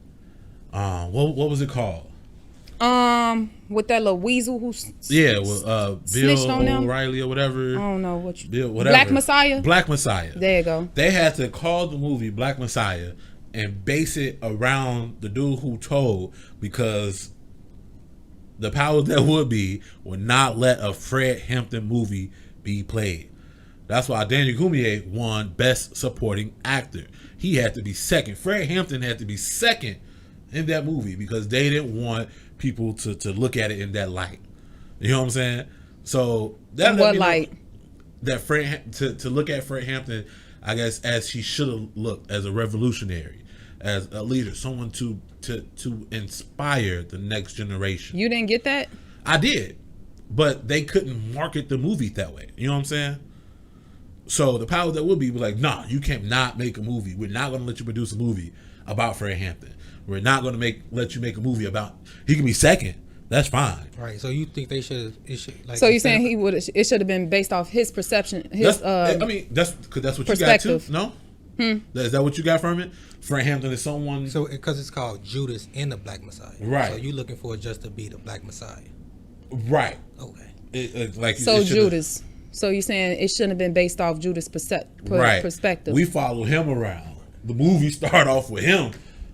What was it called? With that little weasel who Bill O'Reilly or whatever. I don't know Bill, whatever. Black Messiah. There you go. They had to call the movie Black Messiah and base it around the dude who told, because the powers that would not let a Fred Hampton movie be played. That's why Daniel Cormier won Best Supporting Actor. He had to be second. Fred Hampton had to be second in that movie because they didn't want people to look at it in that light. You know what I'm saying? So that what light? That to look at Fred Hampton, I guess, as he should have looked, as a revolutionary, as a leader, someone to inspire the next generation. You didn't get that? I did, but they couldn't market the movie that way. You know what I'm saying? So the powers that would be like, nah, you can't not make a movie. We're not going to let you produce a movie about Fred Hampton. We're not going to let you make a movie about. He can be second. That's fine. Right. So you think they should? Like, so you're saying it should have been based off his perception. That's what you got too. No. Is that what you got from it? Fred Hampton is someone. So because it's called Judas and the Black Messiah. Right. So you looking for it just to be the Black Messiah. Right. Okay. Judas. So you're saying it shouldn't have been based off Judas' perspective. We follow him around. The movie start off with him.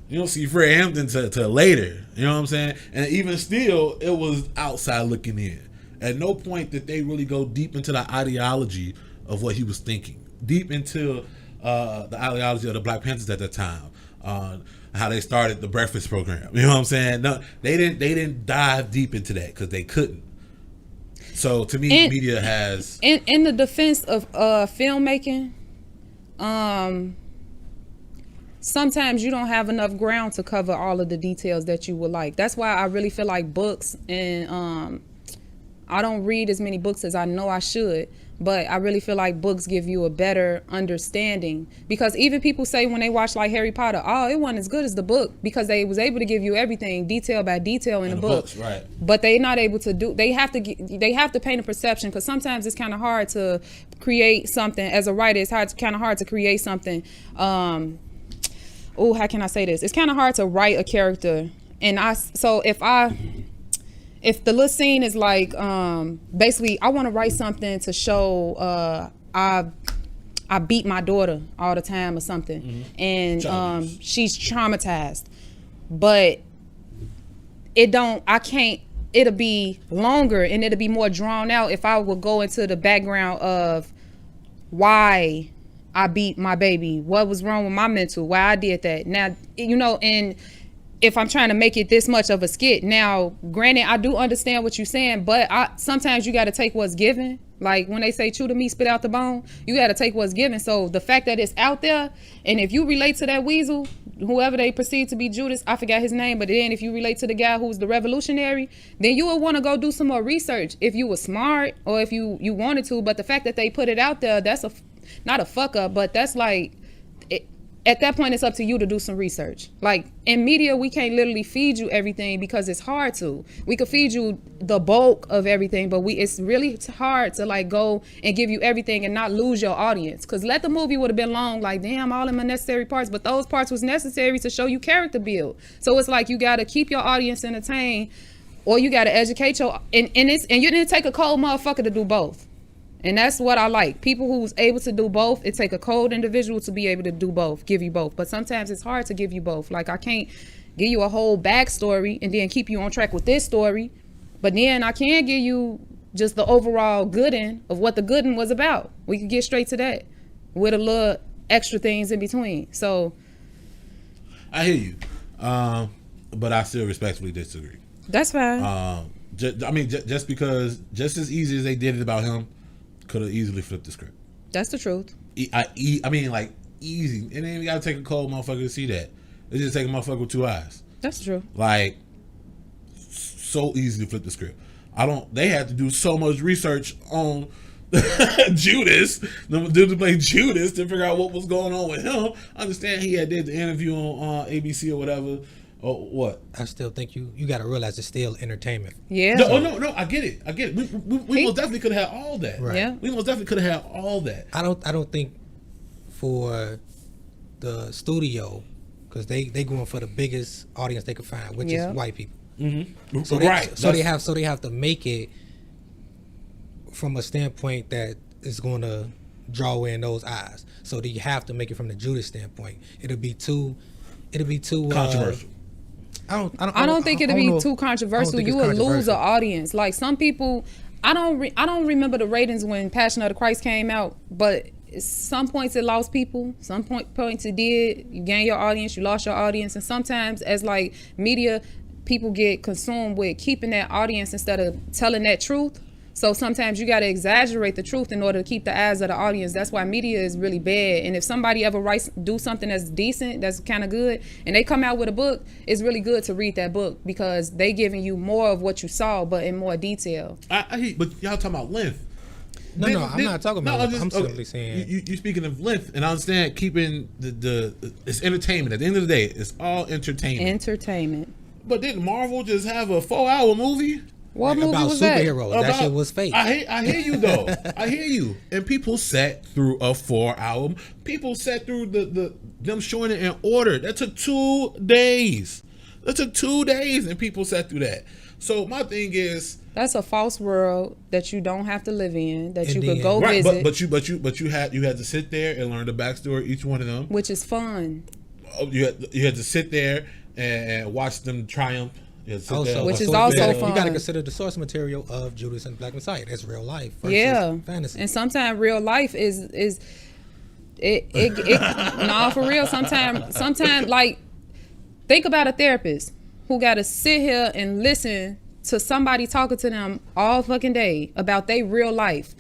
You don't see Fred Hampton till later. You know what I'm saying? And even still, it was outside looking in. At no point did they really go deep into the ideology of what he was thinking, deep into the ideology of the Black Panthers at that time, how they started the breakfast program. You know what I'm saying? No, they didn't dive deep into that because they couldn't. So to me, media has in the defense of filmmaking, sometimes you don't have enough ground to cover all of the details that you would like. That's why I really feel like books, and I don't read as many books as I know I should, but I really feel like books give you a better understanding, because even people say when they watch like Harry Potter, oh, it wasn't as good as the book, because they was able to give you everything detail by detail in the book. Books, right. But they're not able to do, they have to paint a perception, because sometimes it's kind of hard to create something as a writer. It's kind of hard to create something. How can I say this? It's kind of hard to write a character. And if the little scene is like, basically, I want to write something to show I beat my daughter all the time or something, and she's traumatized, but it'll be longer and it'll be more drawn out if I would go into the background of why I beat my baby, what was wrong with my mental, why I did that. Now, and if I'm trying to make it this much of a skit, now, granted, I do understand what you're saying, but sometimes you got to take what's given. Like when they say chew the meat, spit out the bone, you got to take what's given. So the fact that it's out there, and if you relate to that weasel, whoever they perceive to be Judas, I forgot his name, but then if you relate to the guy who's the revolutionary, then you would want to go do some more research if you were smart or if you wanted to. But the fact that they put it out there, that's not a fuck up, but that's like, at that point, it's up to you to do some research. Like in media, we can't literally feed you everything because it's hard to. We could feed you the bulk of everything, but it's really hard to like go and give you everything and not lose your audience. Because Let the Movie would have been long, like damn, all of my necessary parts, but those parts was necessary to show you character build. So it's like you got to keep your audience entertained, or you got to educate and you didn't take a cold motherfucker to do both. And that's what I like. People who's able to do both. It take a cold individual to be able to do both, give you both. But sometimes it's hard to give you both. Like I can't give you a whole backstory and then keep you on track with this story. But then I can give you just the overall good end of what the good end was about. We could get straight to that with a little extra things in between. So I hear you. But I still respectfully disagree. That's fine. Just because, just as easy as they did it about him, could have easily flipped the script. That's the truth. Easy. And then you gotta take a cold motherfucker to see that. It's just take a motherfucker with two eyes. That's true. Like, so easy to flip the script. They had to do so much research on Judas, the dude to play Judas, to figure out what was going on with him. I understand he had did the interview on ABC or whatever. Oh, what? I still think you got to realize it's still entertainment. Yeah. No, I get it. We most definitely could have had all that. Right. Yeah. We most definitely could have had all that. I don't think for the studio, because they going for the biggest audience they could find, which is white people. Mm-hmm. So they have to make it from a standpoint that is going to draw in those eyes. So you have to make it from the Judas standpoint. It'll be too controversial. I don't think it'll be too controversial. You will lose an audience. Like some people, I don't remember the ratings when Passion of the Christ came out, but some points it lost people. Some points it did. You gain your audience, you lost your audience, and sometimes as like media, people get consumed with keeping that audience instead of telling that truth. So sometimes you got to exaggerate the truth in order to keep the eyes of the audience. That's why media is really bad. And if somebody ever do something that's decent, that's kind of good, and they come out with a book, it's really good to read that book because they giving you more of what you saw, but in more detail. But y'all talking about length. No, I'm not talking about length. I'm simply saying. You speaking of length, and I understand keeping it's entertainment. At the end of the day, it's all entertainment. But didn't Marvel just have a 4-hour movie? What movie about was superheroes? That That shit was fake. I hear you though. I hear you. And people sat through a 4-hour. People sat through them showing it in order. That took 2 days. And people sat through that. So my thing is, that's a false world that you don't have to live in. That you could go visit. But you had to sit there and learn the backstory of each one of them, which is fun. You had to sit there and watch them triumph. Also, which is also fun. You got to consider the source material of Judas and Black Messiah. That's real life versus fantasy. And sometimes real life is no, for real. Sometimes like, think about a therapist who got to sit here and listen to somebody talking to them all fucking day about their real life.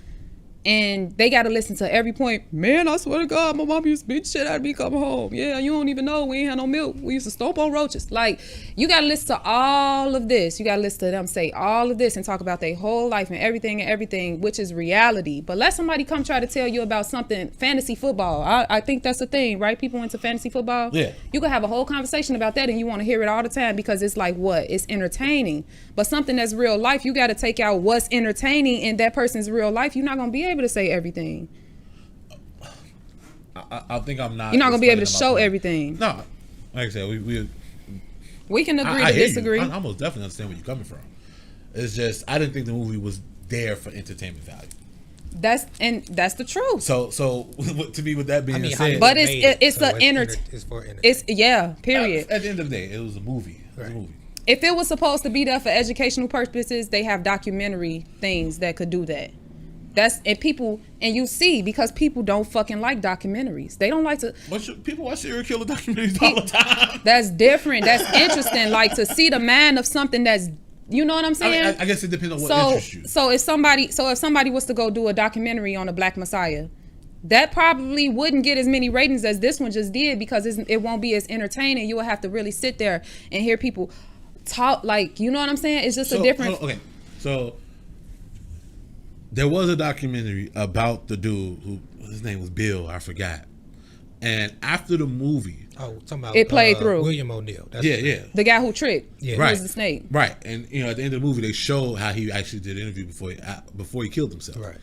And they got to listen to every point. Man, I swear to God, my mom used to beat the shit out of me coming home. Yeah, you don't even know. We ain't had no milk. We used to stomp on roaches. Like, you got to listen to all of this. You got to listen to them say all of this and talk about their whole life and everything, which is reality. But let somebody come try to tell you about something, fantasy football. I think that's the thing, right? People into fantasy football. Yeah. You can have a whole conversation about that and you want to hear it all the time because it's like, what? It's entertaining. But something that's real life, you got to take out what's entertaining in that person's real life. You're not going to be able to say everything. I think I'm not. You're not gonna be able to show everything. No, like I said, we can agree to disagree. I almost definitely understand where you're coming from. It's just I didn't think the movie was there for entertainment value. That's the truth. So to me, with that being said, but it's for entertainment. It's period. At the end of the day, it was a movie. It was a movie. If it was supposed to be there for educational purposes, they have documentary things that could do that. You see, because people don't fucking like documentaries. They don't like to. People watch serial killer documentaries all the time. That's different. That's interesting. Like to see the man of something that's, you know what I'm saying? I guess it depends on what interests you. So if somebody was to go do a documentary on a Black Messiah, that probably wouldn't get as many ratings as this one just did because it won't be as entertaining. You will have to really sit there and hear people talk. Like, you know what I'm saying? It's just a different. Okay, so. There was a documentary about the dude who his name was Bill, I forgot. And after the movie, talking about it played through William O'Neill. The guy who tricked. Yeah, right. He was the snake. Right, and at the end of the movie, they showed how he actually did an interview before he killed himself. Right.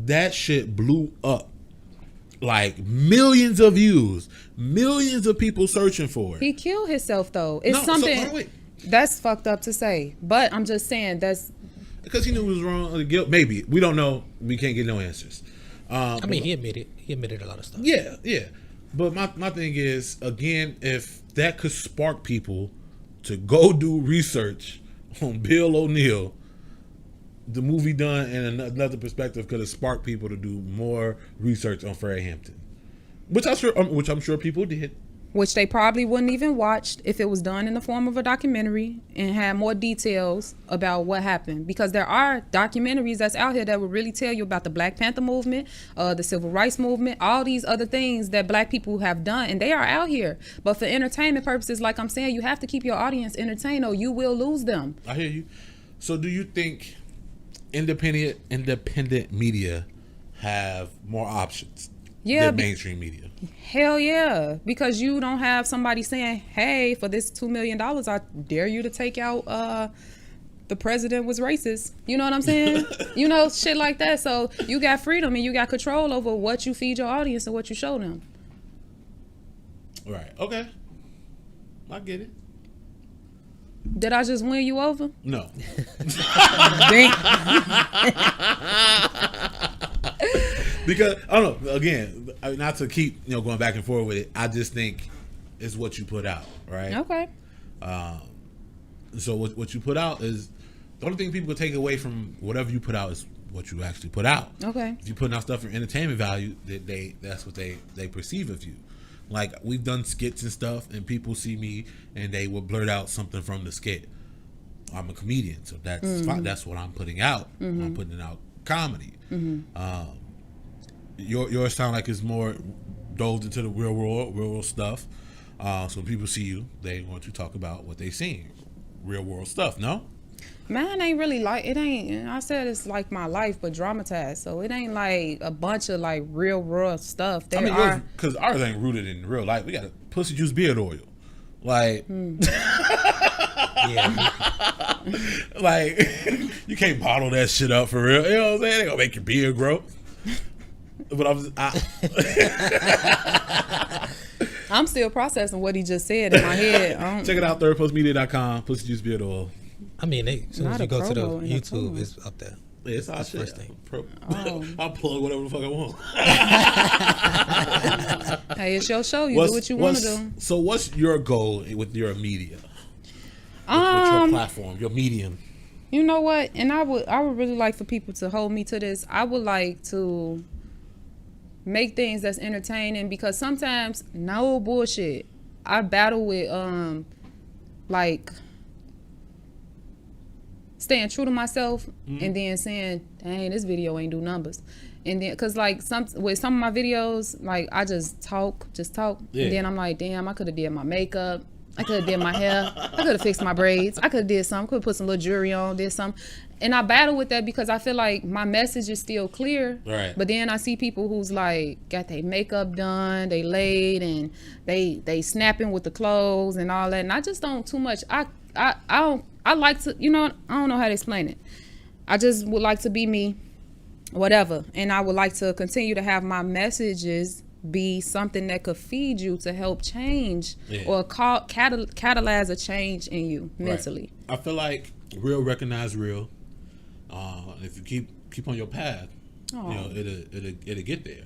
That shit blew up, like millions of views, millions of people searching for it. He killed himself though. It's something that's fucked up to say, but I'm just saying that's. Because he knew he was wrong, or the guilt. Maybe we don't know. We can't get no answers. He admitted. He admitted a lot of stuff. Yeah. But my thing is, again, if that could spark people to go do research on Bill O'Neill, the movie done in another perspective could have sparked people to do more research on Fred Hampton, which I'm sure people did. Which they probably wouldn't even watch if it was done in the form of a documentary and had more details about what happened. Because there are documentaries that's out here that will really tell you about the Black Panther movement, the Civil Rights movement, all these other things that Black people have done, and they are out here. But for entertainment purposes, like I'm saying, you have to keep your audience entertained or you will lose them. I hear you. So do you think independent media have more options than mainstream media? Hell yeah, because you don't have somebody saying, hey, for this $2 million, I dare you to take out the president was racist. You know what I'm saying? Shit like that. So you got freedom and you got control over what you feed your audience and what you show them. Right. Okay. I get it. Did I just win you over? No. Because I don't know. Again, not to keep going back and forth with it. I just think it's what you put out, right? Okay. So what you put out is the only thing people can take away from whatever you put out is what you actually put out. Okay. If you're putting out stuff for entertainment value, that's what they perceive of you. Like we've done skits and stuff, and people see me and they will blurt out something from the skit. I'm a comedian, so that's fine. That's what I'm putting out. Mm-hmm. I'm putting out comedy. Mm-hmm. Yours sound like it's more dove into the real world stuff. So when people see you, they want to talk about what they seen, real world stuff. No, mine ain't really like it. Ain't. I said it's like my life, but dramatized. So it ain't like a bunch of like real world stuff. Because ours ain't rooted in real life. We got a pussy juice beard oil, like. Yeah. Like you can't bottle that shit up for real. You know what I'm saying? They gonna make your beard grow. But I'm still processing what he just said in my head. Check it out, thirdpostmedia.com. Pussy juice beard oil. I mean, as soon as you go to the YouTube, it's up there. Yeah, it's our shit. First thing. I'll plug whatever the fuck I want. Hey, it's your show. You do what you want to do. So what's your goal with your media? your platform, your medium? You know what? And I would really like for people to hold me to this. I would like to make things that's entertaining, because sometimes, no bullshit, I battle with like staying true to myself and then saying, dang, this video ain't do numbers. And then, cause like with some of my videos, like I just talk, and then I'm like, damn, I could have did my makeup, I could have did my hair, I could have fixed my braids, I could have did something, could have put some little jewelry on, did something. And I battle with that because I feel like my message is still clear. Right. But then I see people who's like got their makeup done, they laid, and they snapping with the clothes and all that. And I just don't too much. I like to, you know, I don't know how to explain it. I just would like to be me, whatever. And I would like to continue to have my messages be something that could feed you to help change or catalyze a change in you mentally. Right. I feel like real recognize real. If you keep on your path, you know, it'll get there.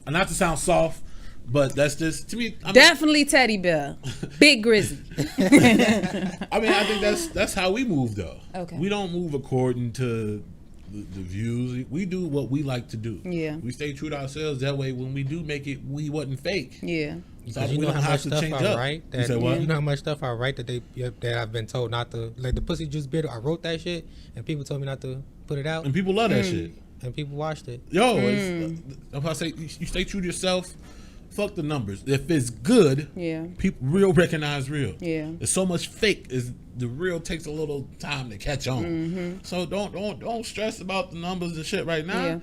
Not to sound soft, but that's just, to me, definitely teddy bear, big grizzly. I mean, I think that's how we move, though. Okay. We don't move according to the views. We do what we like to do. Yeah. We stay true to ourselves. That way, when we do make it, we wasn't fake. Yeah. So you know how much stuff I write. You said what? You know how much stuff I write that I've been told not to, like the pussy juice beer. I wrote that shit, and people told me not to put it out. And people love that shit. And people watched it. Yo, that's why I say you stay true to yourself. Fuck the numbers. If it's good, people real recognize real. Yeah. There's so much fake. Is the real takes a little time to catch on. So don't stress about the numbers and shit right now.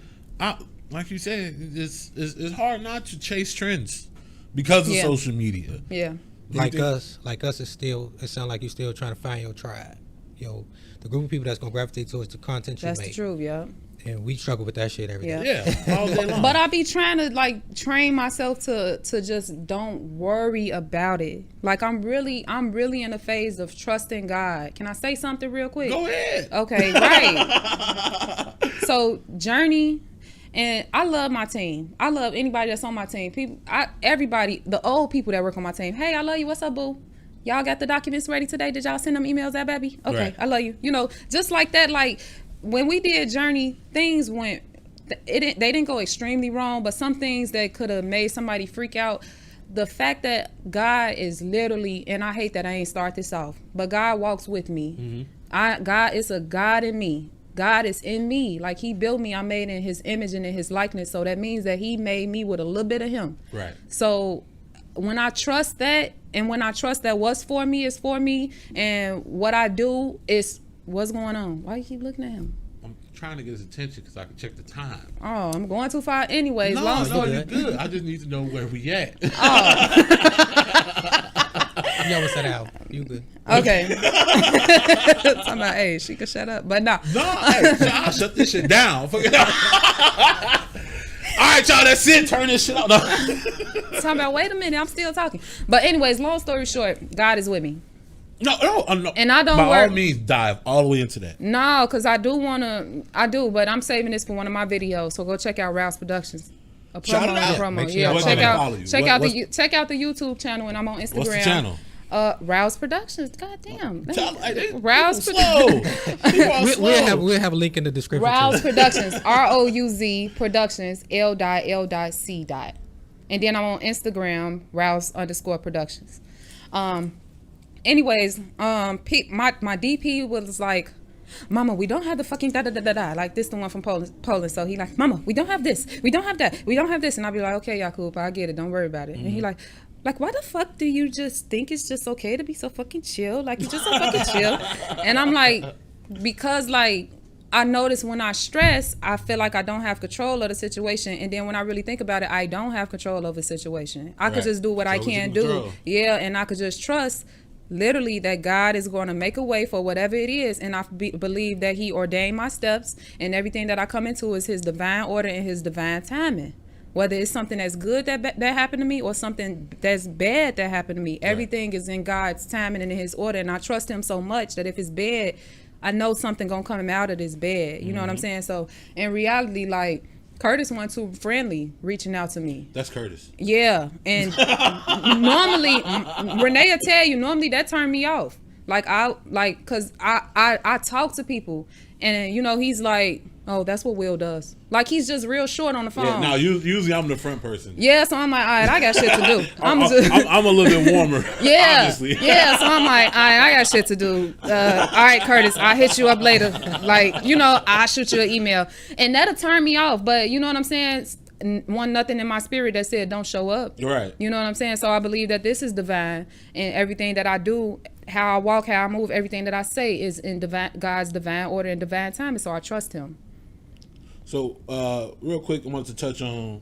Like you said, it's hard not to chase trends because of social media. Yeah. Like us, it sounds like you're still trying to find your tribe. Yo, the group of people that's gonna gravitate towards the content you make. That's the truth, yeah. And we struggle with that shit every day. Yeah, all day long. But I be trying to like train myself to just don't worry about it. Like I'm really in a phase of trusting God. Can I say something real quick? Go ahead. Okay, right. So Journey, and I love my team. I love anybody that's on my team. Everybody, the old people that work on my team. Hey, I love you. What's up, boo? Y'all got the documents ready today? Did y'all send them emails out, baby? Okay, right. I love you. You know, just like that. Like when we did Journey, things went. They didn't go extremely wrong, but some things that could have made somebody freak out. The fact that God is literally, and I hate that I ain't start this off, but God walks with me. God is a God in me. God is in me. Like he built me. I'm made in his image and in his likeness. So that means that he made me with a little bit of him. Right. So when I trust that, and when I trust that what's for me is for me, and what I do is what's going on. Why you keep looking at him? I'm trying to get his attention because I can check the time. Oh, I'm going too far anyways. No, you're good. I just need to know where we at. You almost said out. You good. Okay. Talking about, hey, she could shut up. But no. No, hey, I'll shut this shit down. All right, y'all, that's it. Turn this shit off. No. Talking about, wait a minute, I'm still talking. But anyways, long story short, God is with me. No. And I don't By all means, dive all the way into that. No, because I do, but I'm saving this for one of my videos. So go check out Rouz Productions. A promo. Shout it out. Promo. Sure Yeah, check out the YouTube channel, and I'm on Instagram. What's the channel? Rouz Productions. Goddamn. Rouz Productions. We'll have a link in the description. Rouz Productions. ROUZ Productions. L.C. And then I'm on Instagram, Rouz_Productions. Anyways, my DP was like, Mama, we don't have the fucking da-da-da-da-da. Like, this the one from Poland. So he like, Mama, we don't have this. We don't have that. We don't have this. And I'll be like, okay, Yakub, I get it. Don't worry about it. And he like, why the fuck do you just think it's just okay to be so fucking chill? Like, you're just so fucking chill. And I'm like, because, like, I notice when I stress, I feel like I don't have control of the situation. And then when I really think about it, I don't have control of the situation. I could just do what I can do. Yeah, and I could just trust literally that God is going to make a way for whatever it is, and I believe that he ordained my steps, and everything that I come into is his divine order and his divine timing. Whether it's something that's good that happened to me or something that's bad that happened to me, everything is in God's timing and in his order, and I trust him so much that if it's bad, I know something gonna come out of this bad. You know what I'm saying? So in reality, like, Curtis went too friendly, reaching out to me. That's Curtis. Yeah, and normally Renee will tell you. Normally that turned me off. Cause I talk to people, and he's like, oh, that's what Will does. Like, he's just real short on the phone. Yeah, no, usually I'm the front person. Yeah, so I'm like, all right, I got shit to do. I'm a little bit warmer. Yeah, obviously. Yeah, so I'm like, all right, I got shit to do. All right, Curtis, I'll hit you up later. Like, I'll shoot you an email. And that'll turn me off. But you know what I'm saying? Nothing in my spirit that said don't show up. Right. You know what I'm saying? So I believe that this is divine, and everything that I do, how I walk, how I move, everything that I say is in God's divine order and divine timing. So I trust Him. So, real quick, I wanted to touch on,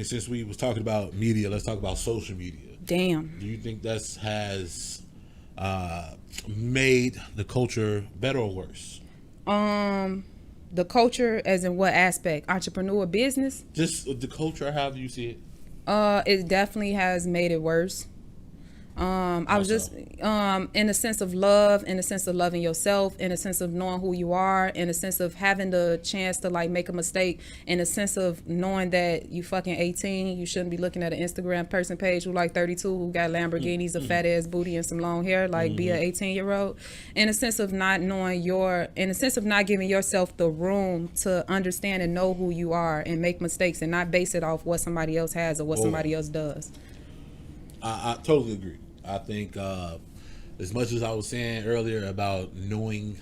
since we was talking about media, let's talk about social media. Damn. Do you think that has made the culture better or worse? The culture, as in what aspect? Entrepreneur, business? Just the culture, how do you see it? It definitely has made it worse. I was just in a sense of love, in a sense of loving yourself, in a sense of knowing who you are, in a sense of having the chance to like make a mistake, in a sense of knowing that you fucking 18, you shouldn't be looking at an Instagram person page who like 32, who got Lamborghinis, a fat ass booty, and some long hair, like be an 18-year-old. In a sense of not knowing in a sense of not giving yourself the room to understand and know who you are and make mistakes and not base it off what somebody else has or what somebody else does. I totally agree. I think as much as I was saying earlier about knowing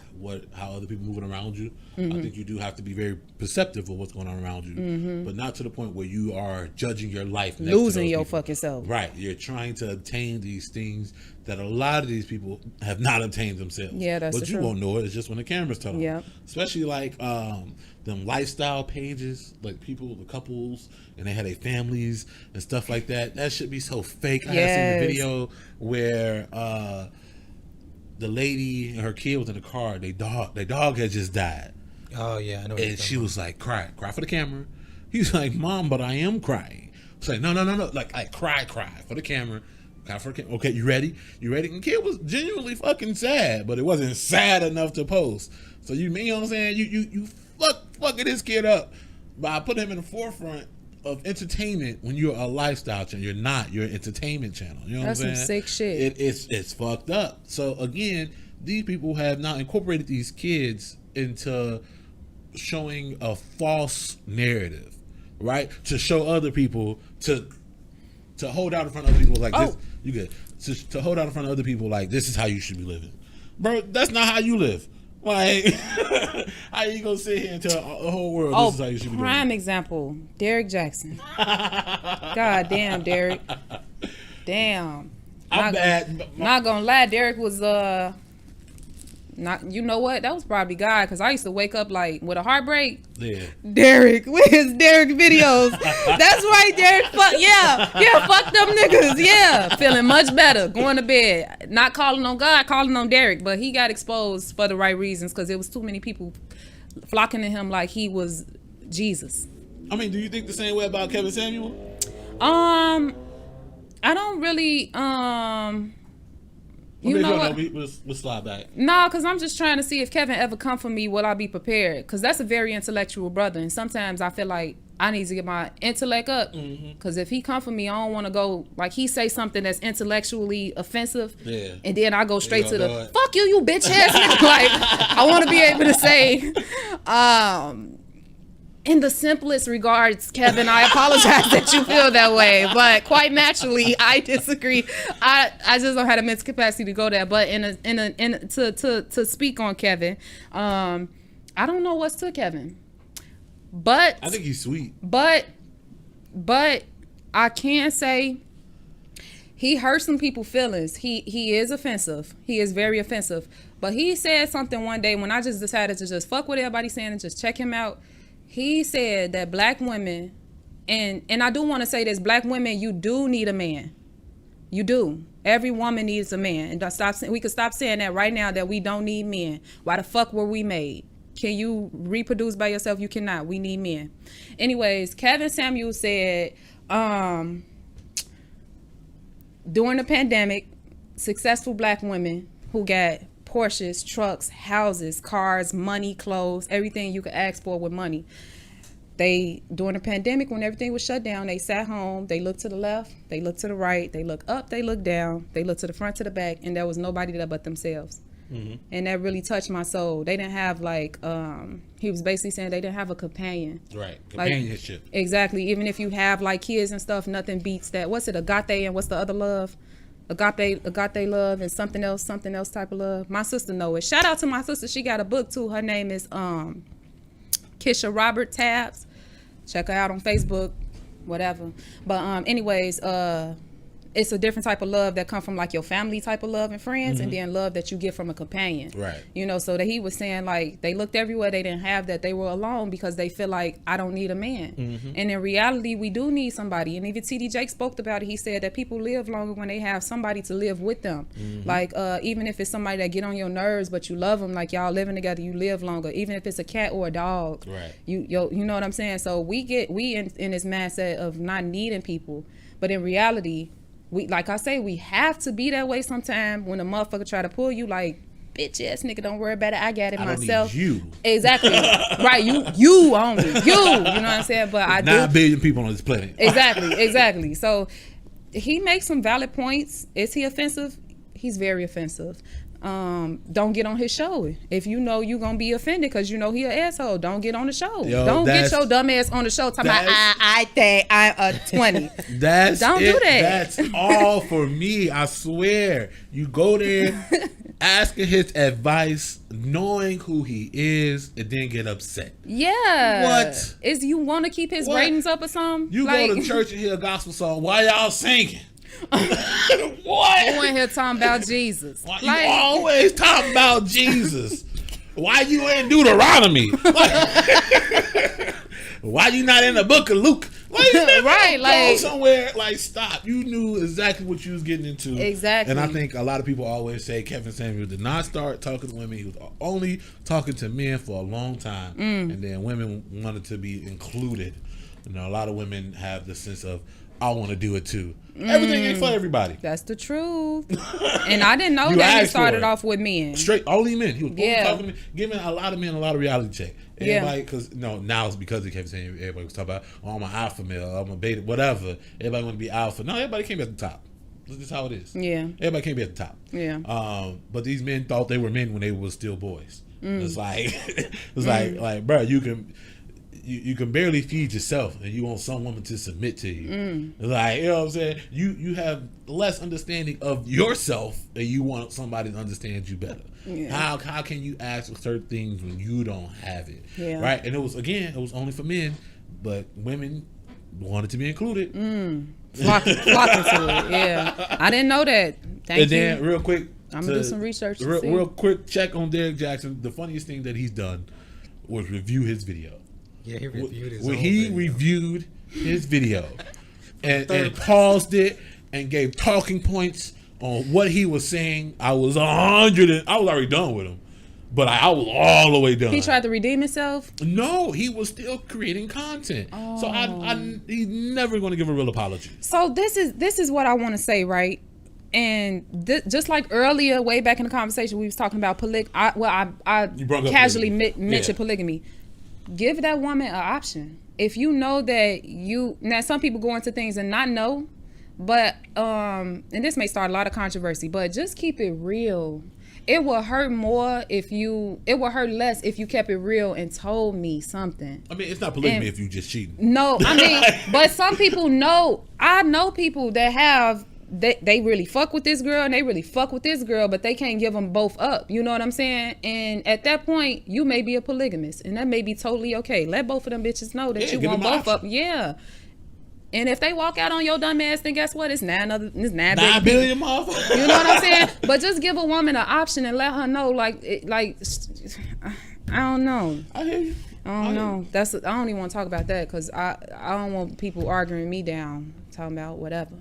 how other people moving around you, I think you do have to be very perceptive of what's going on around you, but not to the point where you are judging your life, losing your fucking self. Right, you're trying to obtain these things that a lot of these people have not obtained themselves. Yeah, that's but you truth. Won't know it. It's just when the cameras tell them. Yeah, especially like them lifestyle pages, like the couples, and they had their families and stuff like that. That should be so fake. I had seen a video where the lady and her kid was in the car. Their dog had just died. Oh yeah, I know. And she was like, cry for the camera. He's like, Mom, but I am crying. It's like, no, like cry for the camera. Okay, you ready? And the kid was genuinely fucking sad, but it wasn't sad enough to post. So you know what I'm saying? You fucking this kid up by putting him in the forefront of entertainment when you're a lifestyle channel. You're not. You're an entertainment channel. You know what I'm saying? That's some sick shit. It's fucked up. So again, these people have now incorporated these kids into showing a false narrative, right? To show other people to hold out in front of other people like this. You good? To hold out in front of other people like this is how you should be living, bro. That's not how you live. Like, how you gonna sit here and tell the whole world this is how you should be doing? Prime example, Derek Jackson. God damn, Derek. Damn. I'm bad. Not gonna lie, Derek was not. You know what? That was probably God, because I used to wake up like with a heartbreak. Yeah. Derek with his Derek videos. That's right, Derek. Fuck them niggas. Yeah, feeling much better. Going to bed. Not calling on God, calling on Derek, but he got exposed for the right reasons because there was too many people flocking to him like he was Jesus. I mean, do you think the same way about Kevin Samuel? I don't really you know what? We'll slide back. No, because I'm just trying to see if Kevin ever come for me, will I be prepared? Because that's a very intellectual brother, and sometimes I feel like I need to get my intellect up. Because if he come for me, I don't want to go like he say something that's intellectually offensive, and then I go straight to the fuck you bitch ass nigga. Like I want to be able to say, in the simplest regards, Kevin, I apologize that you feel that way, but quite naturally, I disagree. I just don't have the mental capacity to go there. But to speak on Kevin, I don't know what's to Kevin, but I think he's sweet. But I can say he hurt some people's feelings. He is offensive. He is very offensive. But he said something one day when I just decided to just fuck what everybody's saying and just check him out. He said that black women, and I do want to say this, black women, you do need a man. You do. Every woman needs a man. And we could stop saying that right now that we don't need men. Why the fuck were we made? Can you reproduce by yourself? You cannot. We need men. Anyways, Kevin Samuel said, during the pandemic, successful black women who got Porsches, trucks, houses, cars, money, clothes, everything you could ask for with money. they, during the pandemic, when everything was shut down, they sat home, they looked to the left, they looked to the right, they looked up, they looked down, they looked to the front, to the back, and there was nobody there but themselves. And that really touched my soul. They didn't have like, he was basically saying they didn't have a companion. Right, companionship. Like, exactly. Even if you have like kids and stuff, nothing beats that. What's it, agape, and what's the other love? Agape love, and something else type of love. My sister know it. Shout out to my sister. She got a book too. Her name is Kisha Robert Tabs. Check her out on Facebook, whatever. But anyways, it's a different type of love that come from like your family type of love and friends, and then love that you get from a companion. Right. You know, so that he was saying like they looked everywhere, they didn't have that, they were alone because they feel like I don't need a man. And in reality, we do need somebody. And even TD Jake spoke about it. He said that people live longer when they have somebody to live with them. Like even if it's somebody that get on your nerves, but you love them, like y'all living together, you live longer. Even if it's a cat or a dog. Right. You know what I'm saying? So we in this mindset of not needing people, but in reality, we, like I say, we have to be that way sometime when a motherfucker try to pull you like, bitch ass nigga, don't worry about it, I got it myself. Need you. Exactly. Right, you only. You know what I'm saying? But I 9 billion people on this planet. Exactly. So he makes some valid points. Is he offensive? He's very offensive. Don't get on his show. If you know you gonna be offended because you know he an asshole, don't get on the show. Don't get your dumb ass on the show talking about I think I'm a 20. Don't do that. That's all for me. I swear. You go there asking his advice, knowing who he is, and then get upset. Yeah. What? Is you want to keep his ratings up or something? You go to church and hear a gospel song. Why y'all singing? What? Who in here talking about Jesus? Why you always talking about Jesus? Why you in Deuteronomy? Why you not in the book of Luke? Right, like somewhere. Like, stop. You knew exactly what you was getting into. Exactly. And I think a lot of people always say Kevin Samuels did not start talking to women. He was only talking to men for a long time, and then women wanted to be included. You know, a lot of women have the sense of, I want to do it too. Everything ain't for everybody. That's the truth. And I didn't know that he started off with men. Straight, only men. He was talking to men, giving a lot of men a lot of reality check. Everybody, because now it's because he kept saying everybody was talking about, oh, I'm an alpha male, I'm a beta, whatever. Everybody want to be alpha. No, everybody can't be at the top. This is how it is. Yeah. Everybody can't be at the top. Yeah. But these men thought they were men when they were still boys. It's like, like, bro, you can barely feed yourself, and you want some woman to submit to you. Like, you know what I'm saying? You have less understanding of yourself, and you want somebody to understand you better. Yeah. How can you ask for certain things when you don't have it? Yeah. Right? And it was only for men, but women wanted to be included. Flocking to it. Yeah, I didn't know that. Thank you. And then real quick, I'm gonna do some research. Real quick check on Derek Jackson. The funniest thing that he's done was review his video. Yeah, he reviewed his reviewed his video and paused it and gave talking points on what he was saying. I was already done with him, but I was all the way done. He tried to redeem himself? No, he was still creating content. Oh. So he's never going to give a real apology. So this is what I want to say, right? And just like earlier, way back in the conversation, we was talking about I casually mentioned polygamy. Give that woman an option. If you know that now some people go into things and not know, but and this may start a lot of controversy, but just keep it real. It will hurt more it will hurt less if you kept it real and told me something. I mean, it's not polygamy if you just cheating. No, I mean, but some people know. I know people that have. They really fuck with this girl and they really fuck with this girl, but they can't give them both up. You know what I'm saying? And at that point, you may be a polygamist, and that may be totally okay. Let both of them bitches know that you want both up. Yeah. And if they walk out on your dumb ass, then guess what? It's 9 billion motherfuckers. You know what I'm saying? But just give a woman an option and let her know, I don't know. I hear you. I don't know. I don't even want to talk about that because I don't want people arguing me down, talking about whatever.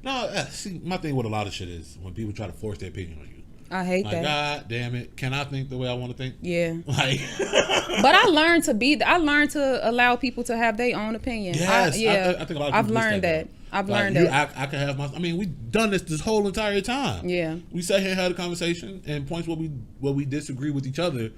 No, see, my thing with a lot of shit is when people try to force their opinion on you. I hate that. God damn it! Can I think the way I want to think? Yeah. But I learned to allow people to have their own opinion. Yes. I think a lot of people I've learned that. I've learned that. I can have my. I mean, we've done this whole entire time. Yeah. We sat here and had a conversation, and points where we disagree with each other.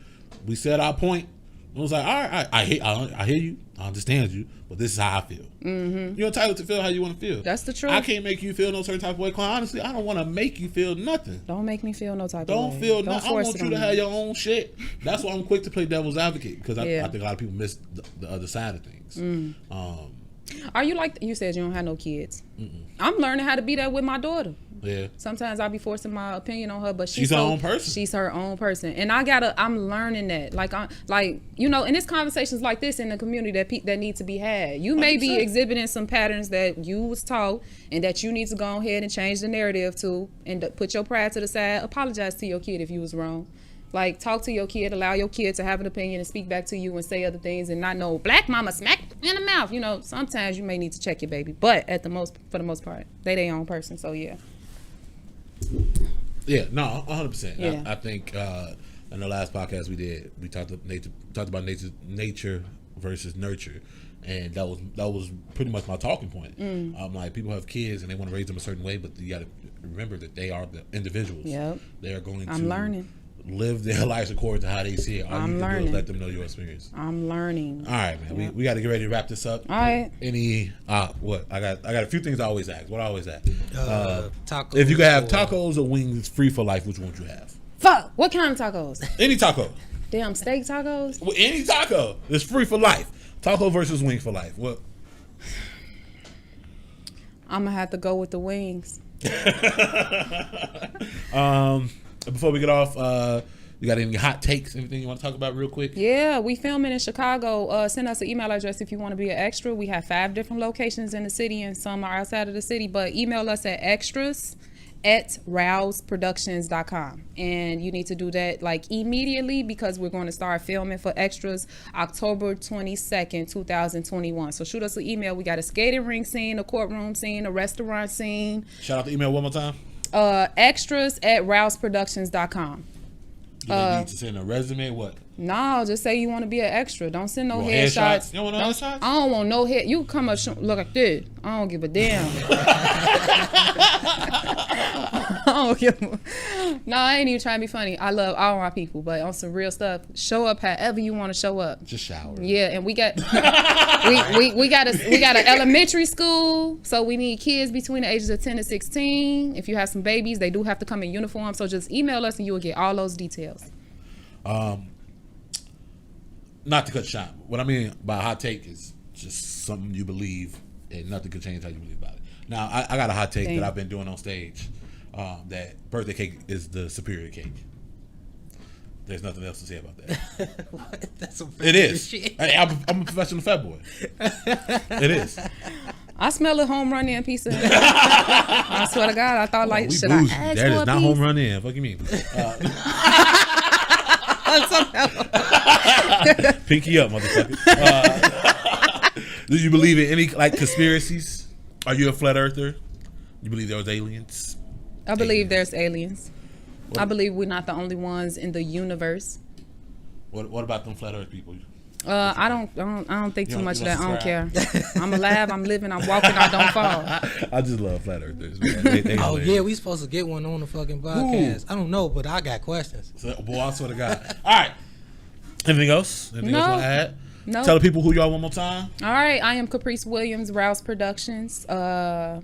We said our point. It was like, all right, I hear you, I understand you, but this is how I feel. Mm-hmm. You're entitled to feel how you want to feel. That's the truth. I can't make you feel no certain type of way. Honestly, I don't want to make you feel nothing. Don't make me feel no type of way. Don't feel nothing. I want you to have your own shit. That's why I'm quick to play devil's advocate, because I think a lot of people miss the other side of things. Are you like, you said you don't have no kids? I'm learning how to be that with my daughter. Yeah. Sometimes I'll be forcing my opinion on her, but she's her own person. She's her own person, and I'm learning that. And it's conversations like this in the community that need to be had. You may 100%. Be exhibiting some patterns that you was taught, and that you need to go ahead and change the narrative to, and put your pride to the side. Apologize to your kid if you was wrong. Like, talk to your kid, allow your kid to have an opinion and speak back to you and say other things, and not know black mama smack in the mouth. You know, sometimes you may need to check your baby, but for the most part, they their own person. So yeah. Yeah, no, 100%. Yeah. I think in the last podcast we talked about nature versus nurture, and that was pretty much my talking point. Like, people have kids and they want to raise them a certain way, but you got to remember that they are the individuals. Yep. They are going I'm learning. Live their lives according to how they see it. All I'm you can learning. do is let them know your experience. I'm learning. All right, man. Yep. We got to get ready to wrap this up. All right. Any what? I got a few things I always ask. What I always ask? Tacos. If you could have tacos or wings free for life, which one would you have? Fuck. What kind of tacos? Any taco. Damn steak tacos. Well, any taco. It's free for life. Taco versus wing for life. What? I'm gonna have to go with the wings. Before we get off, you got any hot takes? Anything you want to talk about real quick? Yeah, we filming in Chicago. Send us an email address if you want to be an extra. We have 5 different locations in the city, and some are outside of the city. But email us at extras@rouzproductions.com, and you need to do that like immediately, because we're going to start filming for extras October 22nd, 2021. So shoot us an email. We got a skating rink scene, a courtroom scene, a restaurant scene. Shout out the email one more time. Extras@rouzproductions.com. Do they need to send a resume? What? No, just say you want to be an extra. Don't send no headshots. You don't want no headshots? I don't want no head. You come up look like this. I don't give a damn. No, I ain't even trying to be funny. I love all my people, but on some real stuff, show up however you want to show up. Just shower. Yeah, and we got we got an elementary school, so we need kids between the ages of 10 and 16. If you have some babies, they do have to come in uniform. So just email us and you will get all those details. Not to cut shot. What I mean by hot take is just something you believe, and nothing could change how you believe about it. Now, I got a hot take that I've been doing on stage. That birthday cake is the superior cake. There's nothing else to say about that. What? That's some it is. Shit. Hey, I'm a professional fat boy. It is. I smell a home run in pizza. I swear to God, I thought should I ask that for is a not piece? home run in. What do you mean? Pinky up, motherfucker. Do you believe in any conspiracies? Are you a flat earther? You believe there was aliens? I believe there's aliens. What? I believe we're not the only ones in the universe. What about them flat earth people? I don't think too much of that. I don't care. I'm alive. I'm living. I'm walking. I don't fall. I just love flat earthers. They oh yeah, we supposed to get one on the fucking podcast. Ooh. I don't know, but I got questions. Boy, I swear to God. All right. Anything else? Anything else you want to add? No. Tell the people who you are one more time. All right. I am Caprice Williams, Rouz Productions. Yep.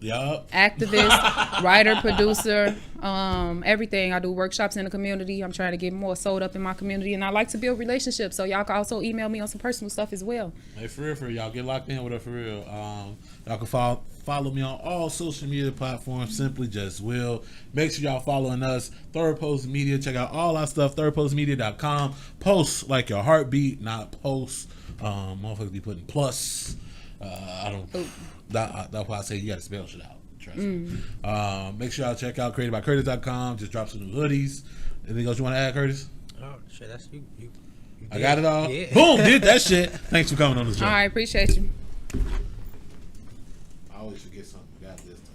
Activist, writer, producer, everything. I do workshops in the community. I'm trying to get more sold up in my community, and I like to build relationships. So y'all can also email me on some personal stuff as well. Hey, for real, y'all get locked in with her for real. Y'all can follow me on all social media platforms. Simply just Will. Make sure y'all following us. Third Post Media. Check out all our stuff. thirdpostmedia.com. Post like your heartbeat, not post. Motherfuckers be putting plus. I don't. That's why I say you got to spell shit out. Trust me. Make sure y'all check out createdbycurtis.com. Just drop some new hoodies. Anything else you want to add, Curtis? Oh shit, that's you I got it all. Yeah. Boom, did that shit. Thanks for coming on the show. All right, appreciate you. I always forget something. Got this time.